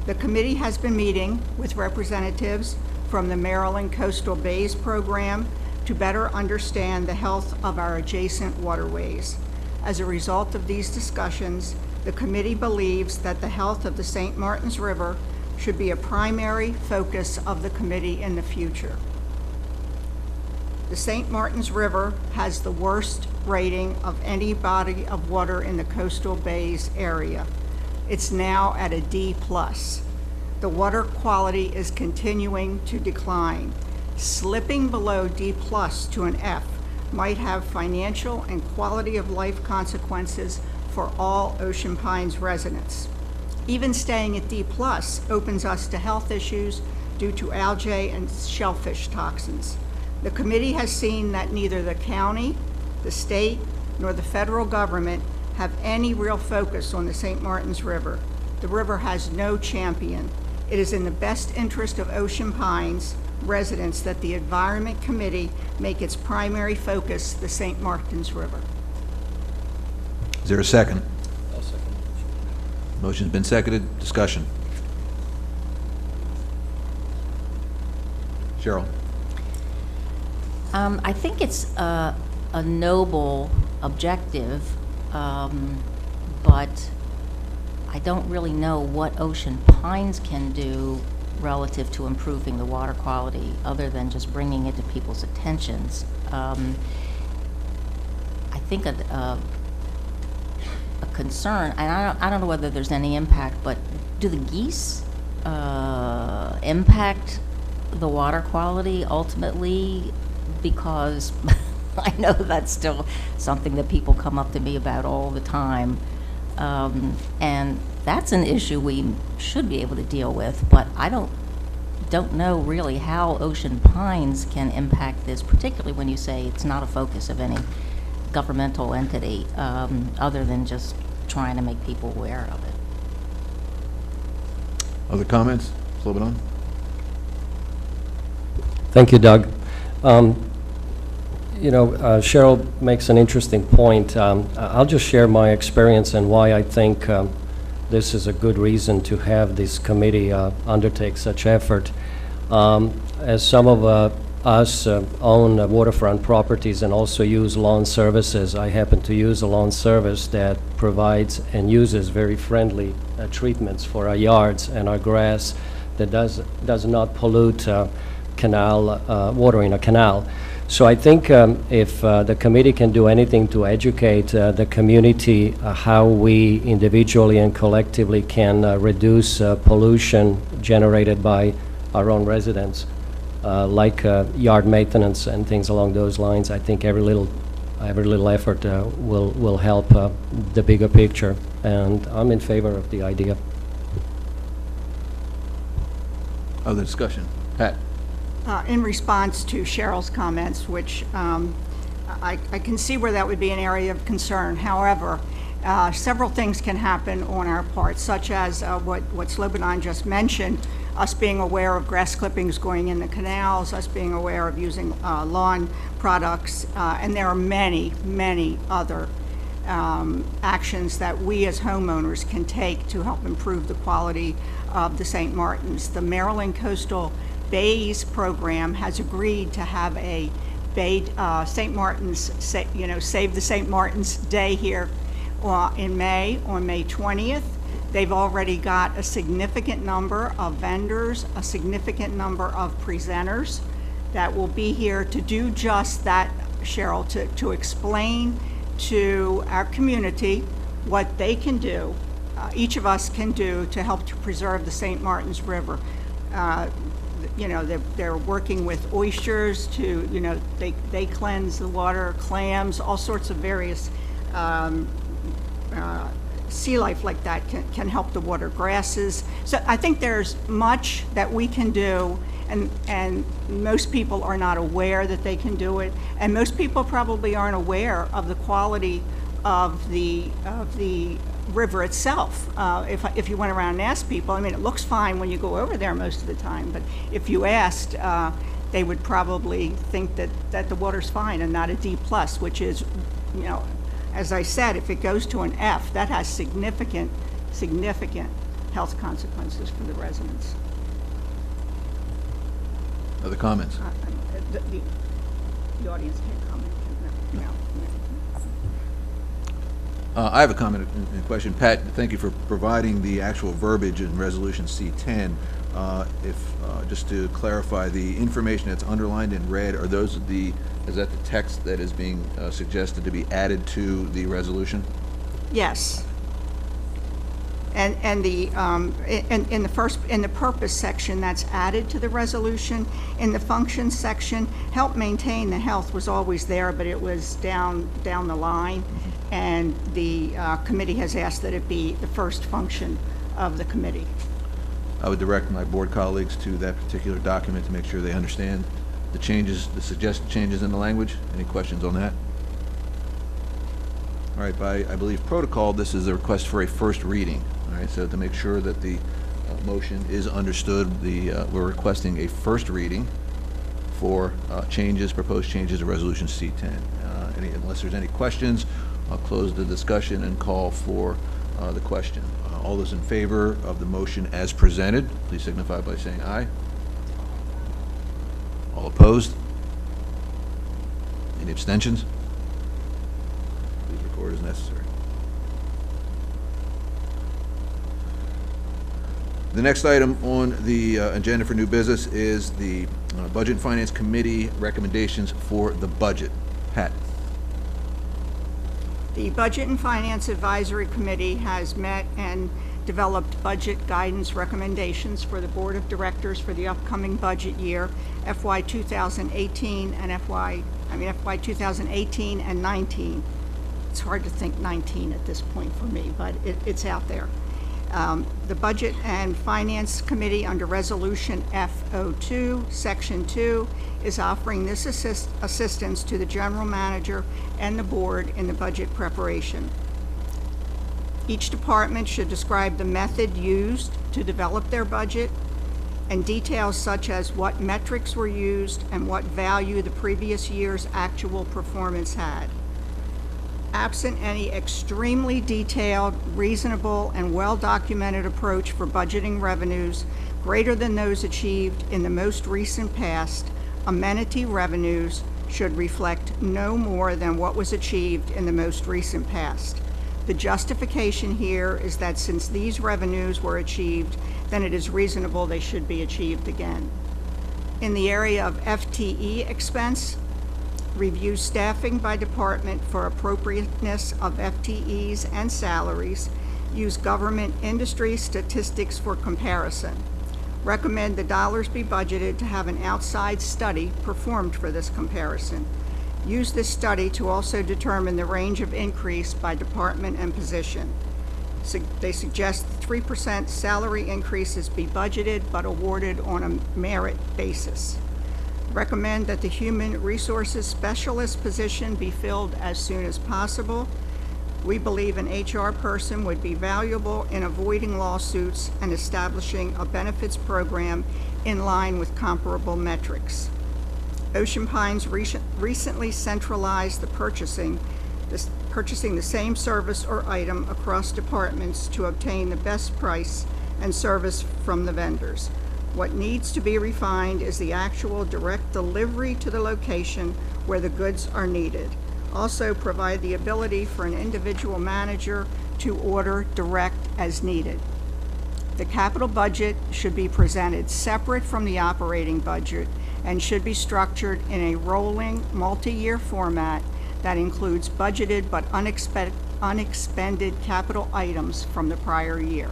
The committee has been meeting with representatives from the Maryland Coastal Bays Program to better understand the health of our adjacent waterways. As a result of these discussions, the committee believes that the health of the St. Martins River should be a primary focus of the committee in the future. The St. Martins River has the worst rating of any body of water in the coastal bays area. It's now at a D+. The water quality is continuing to decline. Slipping below D+ to an F might have financial and quality of life consequences for all Ocean Pines residents. Even staying at D+ opens us to health issues due to algae and shellfish toxins. The committee has seen that neither the county, the state, nor the federal government have any real focus on the St. Martins River. The river has no champion. It is in the best interest of Ocean Pines residents that the Environment Committee make its primary focus the St. Martins River. Is there a second? I'll second. Motion's been seconded. Discussion. Cheryl? I think it's a noble objective, but I don't really know what Ocean Pines can do relative to improving the water quality, other than just bringing it to people's attentions. I think a concern, and I don't know whether there's any impact, but do the geese impact the water quality ultimately? Because I know that's still something that people come up to me about all the time. And that's an issue we should be able to deal with, but I don't know really how Ocean Pines can impact this, particularly when you say it's not a focus of any governmental entity, other than just trying to make people aware of it. Other comments? Slobodan? Thank you, Doug. Cheryl makes an interesting point. I'll just share my experience and why I think this is a good reason to have this committee undertake such effort. As some of us own waterfront properties and also use lawn services, I happen to use a lawn service that provides and uses very friendly treatments for our yards and our grass that does not pollute canal water in a canal. So I think if the committee can do anything to educate the community how we individually and collectively can reduce pollution generated by our own residents, like yard maintenance and things along those lines, I think every little effort will help the bigger picture, and I'm in favor of the idea. Other discussion? Pat? In response to Cheryl's comments, which I can see where that would be an area of concern. However, several things can happen on our part, such as what Slobodan just mentioned, us being aware of grass clippings going in the canals, us being aware of using lawn products, and there are many, many other actions that we as homeowners can take to help improve the quality of the St. Martins. The Maryland Coastal Bays program has agreed to have a Bay St. Martins, Save the St. Martins Day here in May, on May 20th. They've already got a significant number of vendors, a significant number of presenters that will be here to do just that, Cheryl, to explain to our community what they can do, each of us can do to help to preserve the St. Martins River. They're working with oysters to, they cleanse the water, clams, all sorts of various sea life like that can help the water, grasses. So I think there's much that we can do, and most people are not aware that they can do it, and most people probably aren't aware of the quality of the river itself. If you went around and asked people, I mean, it looks fine when you go over there most of the time, but if you asked, they would probably think that the water's fine and not a D+, which is, as I said, if it goes to an F, that has significant health consequences for the residents. Other comments? The audience can't comment. No. I have a comment and question. Pat, thank you for providing the actual verbiage in Resolution C10. Just to clarify, the information that's underlined in red, is that the text that is being suggested to be added to the resolution? Yes. And in the purpose section that's added to the resolution, in the functions section, help maintain the health was always there, but it was down the line, and the committee has asked that it be the first function of the committee. I would direct my board colleagues to that particular document to make sure they understand the changes, the suggested changes in the language. Any questions on that? All right, by, I believe, protocol, this is a request for a first reading. All right, so to make sure that the motion is understood, we're requesting a first reading for proposed changes to Resolution C10. Unless there's any questions, I'll close the discussion and call for the question. All those in favor of the motion as presented, please signify by saying aye. All opposed? Any abstentions? Please record as necessary. The next item on the agenda for new business is the Budget and Finance Committee recommendations for the budget. Pat. The Budget and Finance Advisory Committee has met and developed budget guidance recommendations for the Board of Directors for the upcoming budget year, FY 2018 and FY 2018 and 19. It's hard to think 19 at this point for me, but it's out there. The Budget and Finance Committee, under Resolution F02, Section 2, is offering this assistance to the General Manager and the Board in the budget preparation. Each department should describe the method used to develop their budget and details such as what metrics were used and what value the previous year's actual performance had. Absent any extremely detailed, reasonable, and well-documented approach for budgeting revenues greater than those achieved in the most recent past, amenity revenues should reflect no more than what was achieved in the most recent past. The justification here is that since these revenues were achieved, then it is reasonable they should be achieved again. In the area of FTE expense, review staffing by department for appropriateness of FTEs and salaries, use government industry statistics for comparison. Recommend the dollars be budgeted to have an outside study performed for this comparison. Use this study to also determine the range of increase by department and position. They suggest 3% salary increases be budgeted but awarded on a merit basis. Recommend that the human resources specialist position be filled as soon as possible. We believe an HR person would be valuable in avoiding lawsuits and establishing a benefits program in line with comparable metrics. Ocean Pines recently centralized the purchasing the same service or item across departments to obtain the best price and service from the vendors. What needs to be refined is the actual direct delivery to the location where the goods are needed. Also provide the ability for an individual manager to order direct as needed. The capital budget should be presented separate from the operating budget and should be structured in a rolling, multi-year format that includes budgeted but unexpended capital items from the prior year.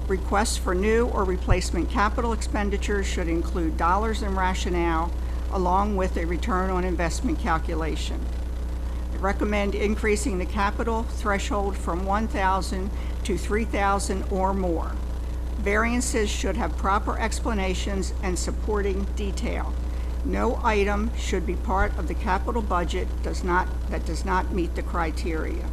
Requests for new or replacement capital expenditures should include dollars and rationale, along with a return on investment calculation. I recommend increasing the capital threshold from 1,000 to 3,000 or more. Variances should have proper explanations and supporting detail. No item should be part of the capital budget that does not meet the criteria.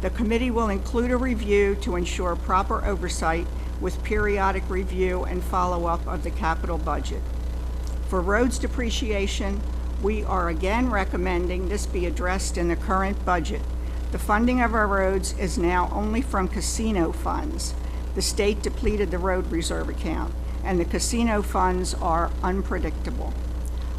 The committee will include a review to ensure proper oversight with periodic review and follow-up of the capital budget. For roads depreciation, we are again recommending this be addressed in the current budget. The funding of our roads is now only from casino funds. The state depleted the road reserve account, and the casino funds are unpredictable.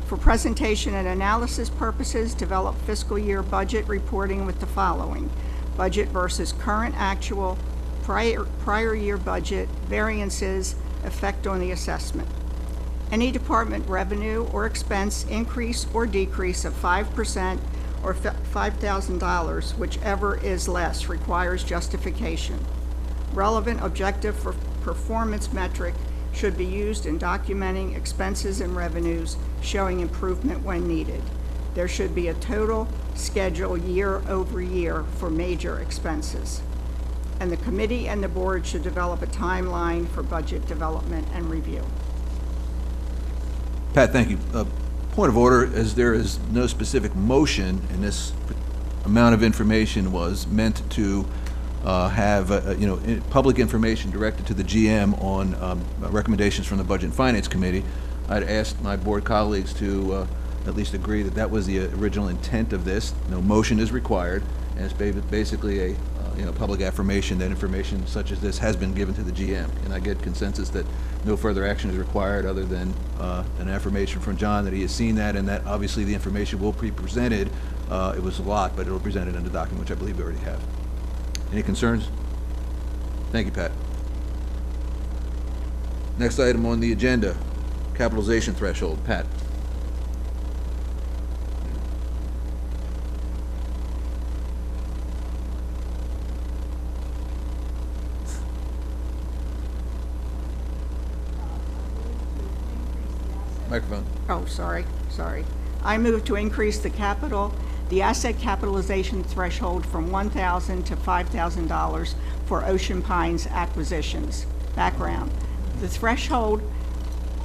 For presentation and analysis purposes, develop fiscal year budget reporting with the following: budget versus current actual, prior year budget, variances, effect on the assessment. Any department revenue or expense increase or decrease of 5% or $5,000, whichever is less, requires justification. Relevant objective for performance metric should be used in documenting expenses and revenues, showing improvement when needed. There should be a total schedule year over year for major expenses. And the committee and the board should develop a timeline for budget development and review. Pat, thank you. Point of order, as there is no specific motion, and this amount of information was meant to have public information directed to the GM on recommendations from the Budget and Finance Committee. I'd asked my board colleagues to at least agree that that was the original intent of this. No motion is required, and it's basically a public affirmation that information such as this has been given to the GM. And I get consensus that no further action is required other than an affirmation from John that he has seen that, and that obviously the information will be presented. It was a lot, but it'll be presented in the document, which I believe we already have. Any concerns? Thank you, Pat. Next item on the agenda, capitalization threshold. Pat. Microphone. Oh, sorry. I move to increase the asset capitalization threshold from $1,000 to $5,000 for Ocean Pines acquisitions. Background: the threshold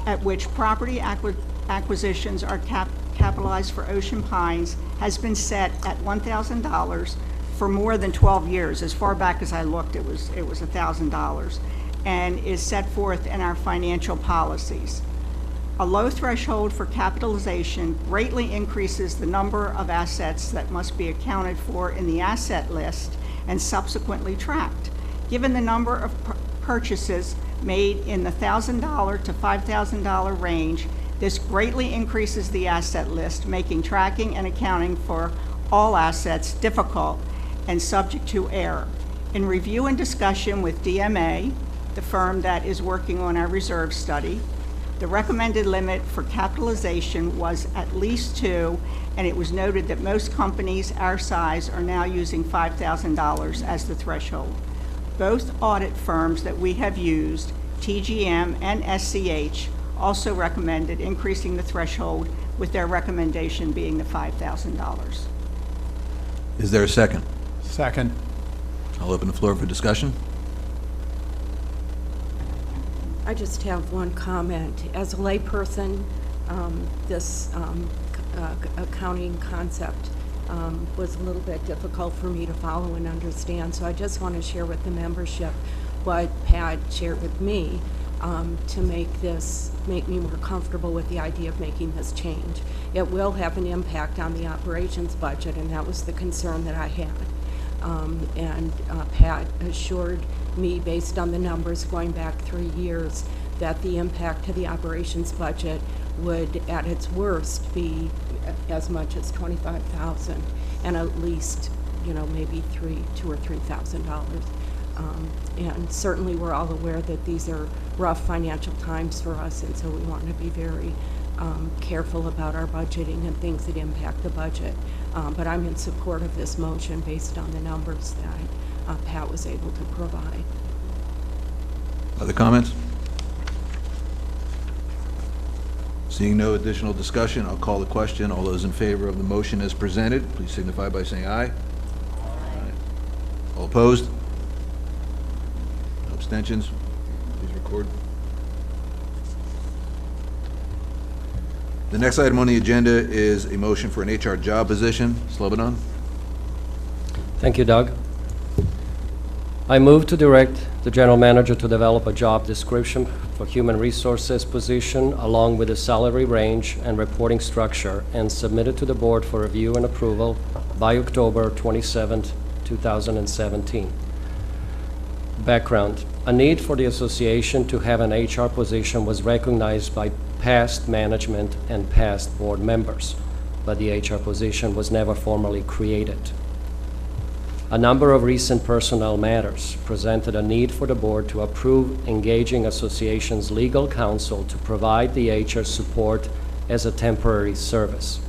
at which property acquisitions are capitalized for Ocean Pines has been set at $1,000 for more than 12 years. As far back as I looked, it was $1,000, and is set forth in our financial policies. A low threshold for capitalization greatly increases the number of assets that must be accounted for in the asset list and subsequently tracked. Given the number of purchases made in the $1,000 to $5,000 range, this greatly increases the asset list, making tracking and accounting for all assets difficult and subject to error. In review and discussion with DMA, the firm that is working on our reserve study, The recommended limit for capitalization was at least 2, and it was noted that most companies our size are now using $5,000 as the threshold. Both audit firms that we have used, TGM and SCH, also recommended increasing the threshold, with their recommendation being the $5,000. Is there a second? Second. I'll open the floor for discussion. I just have one comment. As a layperson, this accounting concept was a little bit difficult for me to follow and understand, so I just want to share with the membership what Pat shared with me to make me more comfortable with the idea of making this change. It will have an impact on the operations budget, and that was the concern that I had. Pat assured me, based on the numbers going back 3 years, that the impact to the operations budget would, at its worst, be as much as $25,000, and at least, maybe $2,000 or $3,000. And certainly, we're all aware that these are rough financial times for us, and so we want to be very careful about our budgeting and things that impact the budget. But I'm in support of this motion based on the numbers that Pat was able to provide. Other comments? Seeing no additional discussion, I'll call the question. All those in favor of the motion as presented, please signify by saying aye. Aye. All opposed? No abstentions? Please record. The next item on the agenda is a motion for an HR job position. Slobodan? Thank you, Doug. I move to direct the general manager to develop a job description for human resources position along with a salary range and reporting structure and submit it to the board for review and approval by October 27, 2017. Background: a need for the association to have an HR position was recognized by past management and past board members, but the HR position was never formally created. A number of recent personnel matters presented a need for the board to approve engaging association's legal counsel to provide the HR support as a temporary service.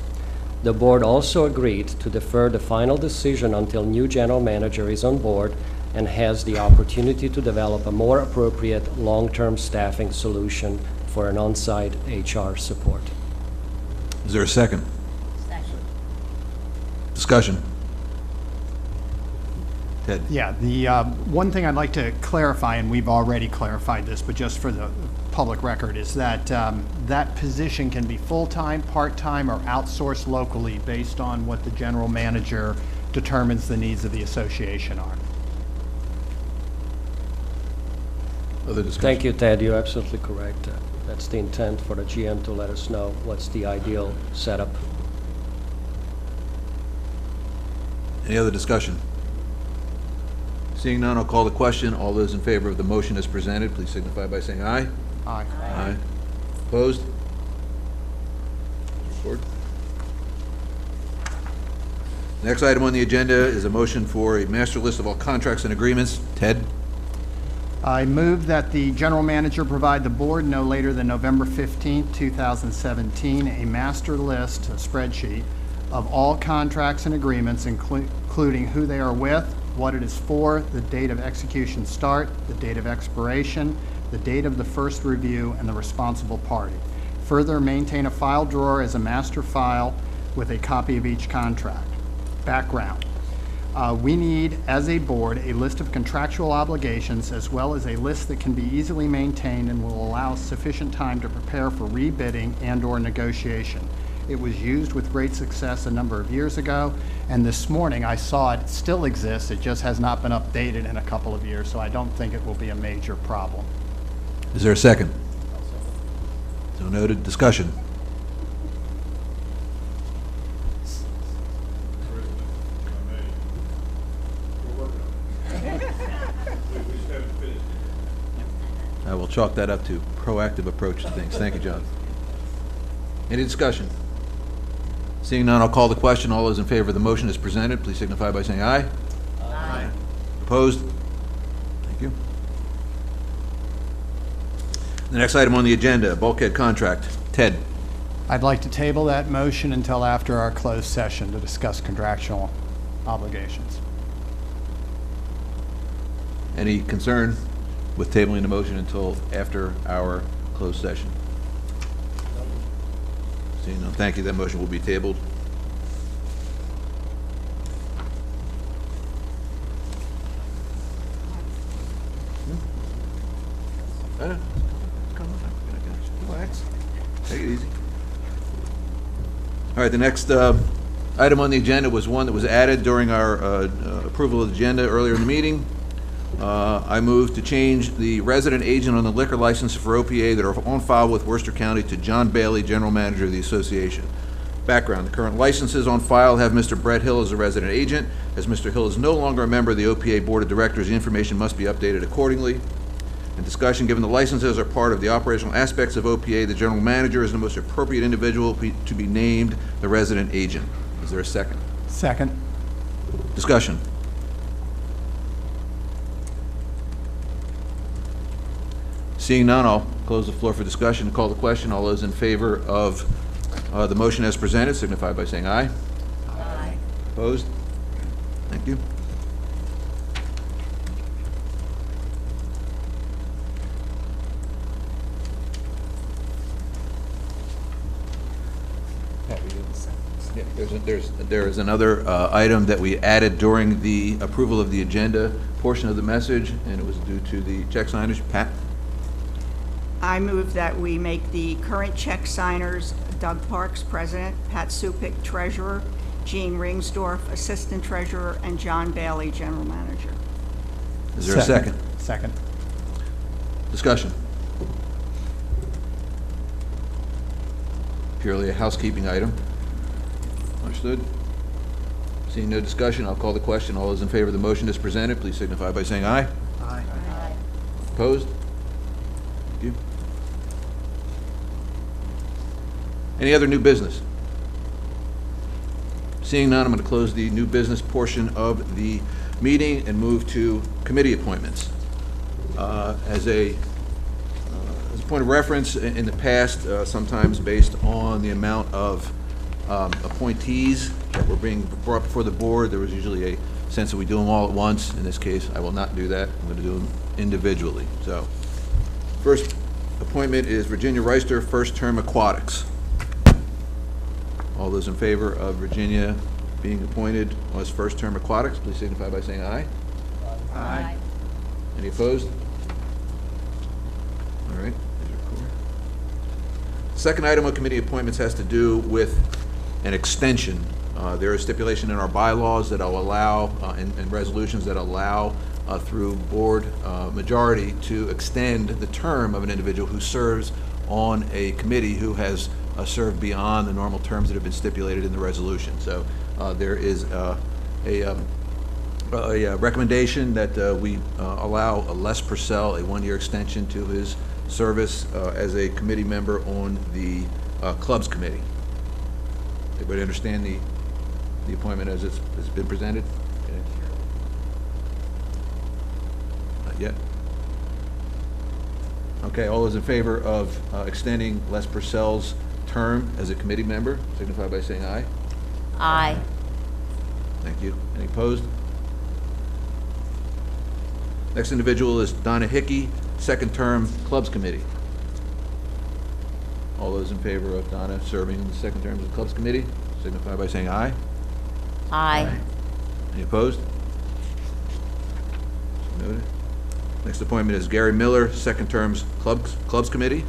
The board also agreed to defer the final decision until new general manager is on board and has the opportunity to develop a more appropriate long-term staffing solution for an on-site HR support. Is there a second? Second. Discussion. Ted? Yeah, the one thing I'd like to clarify, and we've already clarified this, but just for the public record, is that that position can be full-time, part-time, or outsourced locally based on what the general manager determines the needs of the association are. Other discussion? Thank you, Ted. You're absolutely correct. That's the intent for the GM to let us know what's the ideal setup. Any other discussion? Seeing none, I'll call the question. All those in favor of the motion as presented, please signify by saying aye. Aye. Aye. Opposed? Record. Next item on the agenda is a motion for a master list of all contracts and agreements. Ted? I move that the general manager provide the board no later than November 15, 2017, a master list, a spreadsheet, of all contracts and agreements, including who they are with, what it is for, the date of execution start, the date of expiration, the date of the first review, and the responsible party. Further, maintain a file drawer as a master file with a copy of each contract. Background. We need, as a board, a list of contractual obligations as well as a list that can be easily maintained and will allow sufficient time to prepare for rebidding and/or negotiation. It was used with great success a number of years ago, and this morning I saw it still exists. It just has not been updated in a couple of years, so I don't think it will be a major problem. Is there a second? So noted. Discussion. I will chalk that up to proactive approach to things. Thank you, John. Any discussion? Seeing none, I'll call the question. All those in favor of the motion as presented, please signify by saying aye. Aye. Opposed? Thank you. The next item on the agenda, bulkhead contract. Ted. I'd like to table that motion until after our closed session to discuss contractual obligations. Any concern with tabling the motion until after our closed session? Seeing none, thank you. That motion will be tabled. Come on, I got you. Relax. Take it easy. All right, the next item on the agenda was one that was added during our approval of the agenda earlier in the meeting. I move to change the resident agent on the liquor license for OPA that are on file with Worcester County to John Bailey, General Manager of the association. Background, the current licenses on file have Mr. Brett Hill as a resident agent. As Mr. Hill is no longer a member of the OPA Board of Directors, the information must be updated accordingly. In discussion, given the licenses are part of the operational aspects of OPA, the General Manager is the most appropriate individual to be named the resident agent. Is there a second? Second. Discussion. Seeing none, I'll close the floor for discussion and call the question. All those in favor of the motion as presented signify by saying aye. Aye. Opposed? Thank you. There is another item that we added during the approval of the agenda portion of the message, and it was due to the check signage. Pat? I move that we make the current check signers Doug Parks, President, Pat Supik, Treasurer, Jean Ringsdorf, Assistant Treasurer, and John Bailey, General Manager. Is there a second? Second. Discussion. Purely a housekeeping item. Understood? Seeing no discussion, I'll call the question. All those in favor of the motion as presented, please signify by saying aye. Aye. Opposed? Thank you. Any other new business? Seeing none, I'm going to close the new business portion of the meeting and move to committee appointments. As a point of reference, in the past, sometimes based on the amount of appointees that were being brought before the board, there was usually a sense that we do them all at once. In this case, I will not do that. I'm going to do them individually. So, first appointment is Virginia Reister, first term aquatics. All those in favor of Virginia being appointed as first term aquatics, please signify by saying aye. Aye. Any opposed? All right. Second item on committee appointments has to do with an extension. There is stipulation in our bylaws that will allow, and resolutions that allow through board majority to extend the term of an individual who serves on a committee who has served beyond the normal terms that have been stipulated in the resolution. So there is a recommendation that we allow Les Purcell a one-year extension to his service as a committee member on the clubs committee. Everybody understand the appointment as it's been presented? Okay. Not yet. Okay, all those in favor of extending Les Purcell's term as a committee member, signify by saying aye. Aye. Thank you. Any opposed? Next individual is Donna Hickey, second term clubs committee. All those in favor of Donna serving in the second term of the clubs committee, signify by saying aye. Aye. Any opposed? So noted. Next appointment is Gary Miller, second terms clubs committee.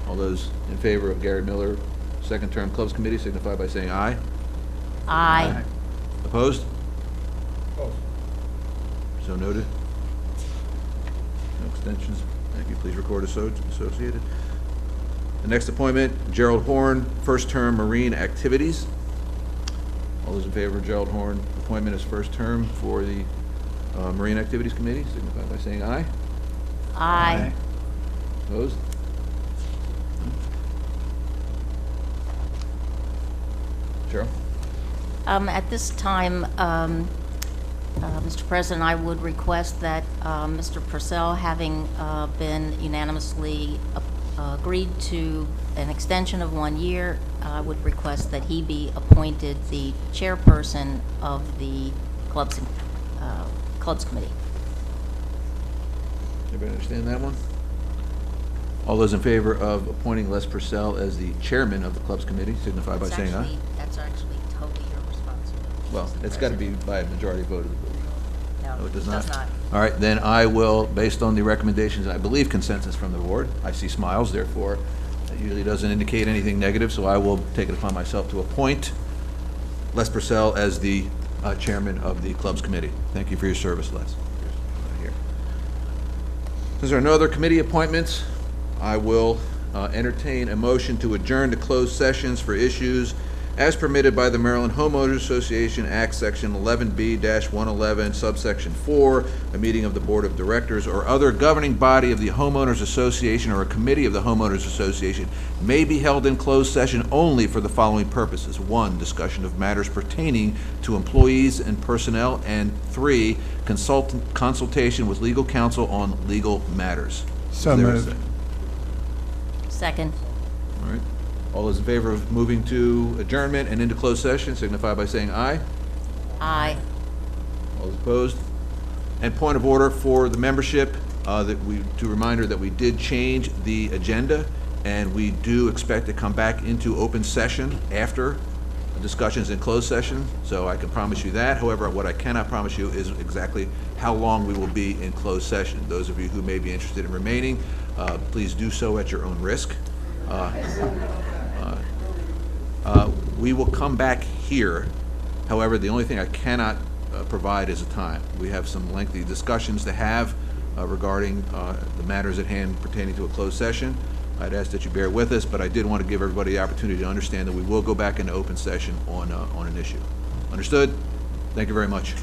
All those in favor of Gary Miller, second term clubs committee, signify by saying aye. Aye. Opposed? So noted. No extensions. Thank you. Please record associated. The next appointment, Gerald Horn, first term marine activities. All those in favor of Gerald Horn appointment as first term for the Marine Activities Committee, signify by saying aye. Aye. Opposed? Cheryl? At this time, Mr. President, I would request that Mr. Purcell, having been unanimously agreed to an extension of 1 year, I would request that he be appointed the chairperson of the Clubs Committee. Everybody understand that one? All those in favor of appointing Les Purcell as the chairman of the Clubs Committee signify by saying aye. That's actually totally your responsibility. Well, Mr. it's got to be President. by a majority vote of the board. No, it does not? Does not. All right, then I will, based on the recommendations, and I believe consensus from the board, I see smiles, therefore, that usually doesn't indicate anything negative, so I will take it upon myself to appoint Les Purcell as the chairman of the Clubs Committee. Thank you for your service, Les. Here. Since there are no other committee appointments, I will entertain a motion to adjourn to closed sessions for issues as permitted by the Maryland Homeowners Association Act, Section 11B-111, subsection 4, a meeting of the Board of Directors or other governing body of the Homeowners Association or a committee of the Homeowners Association may be held in closed session only for the following purposes. 1, discussion of matters pertaining to employees and personnel, and 3, consultation with legal counsel on legal matters. So Is there a moved. second? Second. All right. All those in favor of moving to adjournment and into closed session signify by saying aye. Aye. All those opposed? And point of order for the membership, to reminder that we did change the agenda, and we do expect to come back into open session after discussions in closed session, so I can promise you that. However, what I cannot promise you is exactly how long we will be in closed session. Those of you who may be interested in remaining, please do so at your own risk. We will come back here. However, the only thing I cannot provide is a time. We have some lengthy discussions to have regarding the matters at hand pertaining to a closed session. I'd ask that you bear with us, but I did want to give everybody the opportunity to understand that we will go back into open session on an issue. Understood? Thank you very much.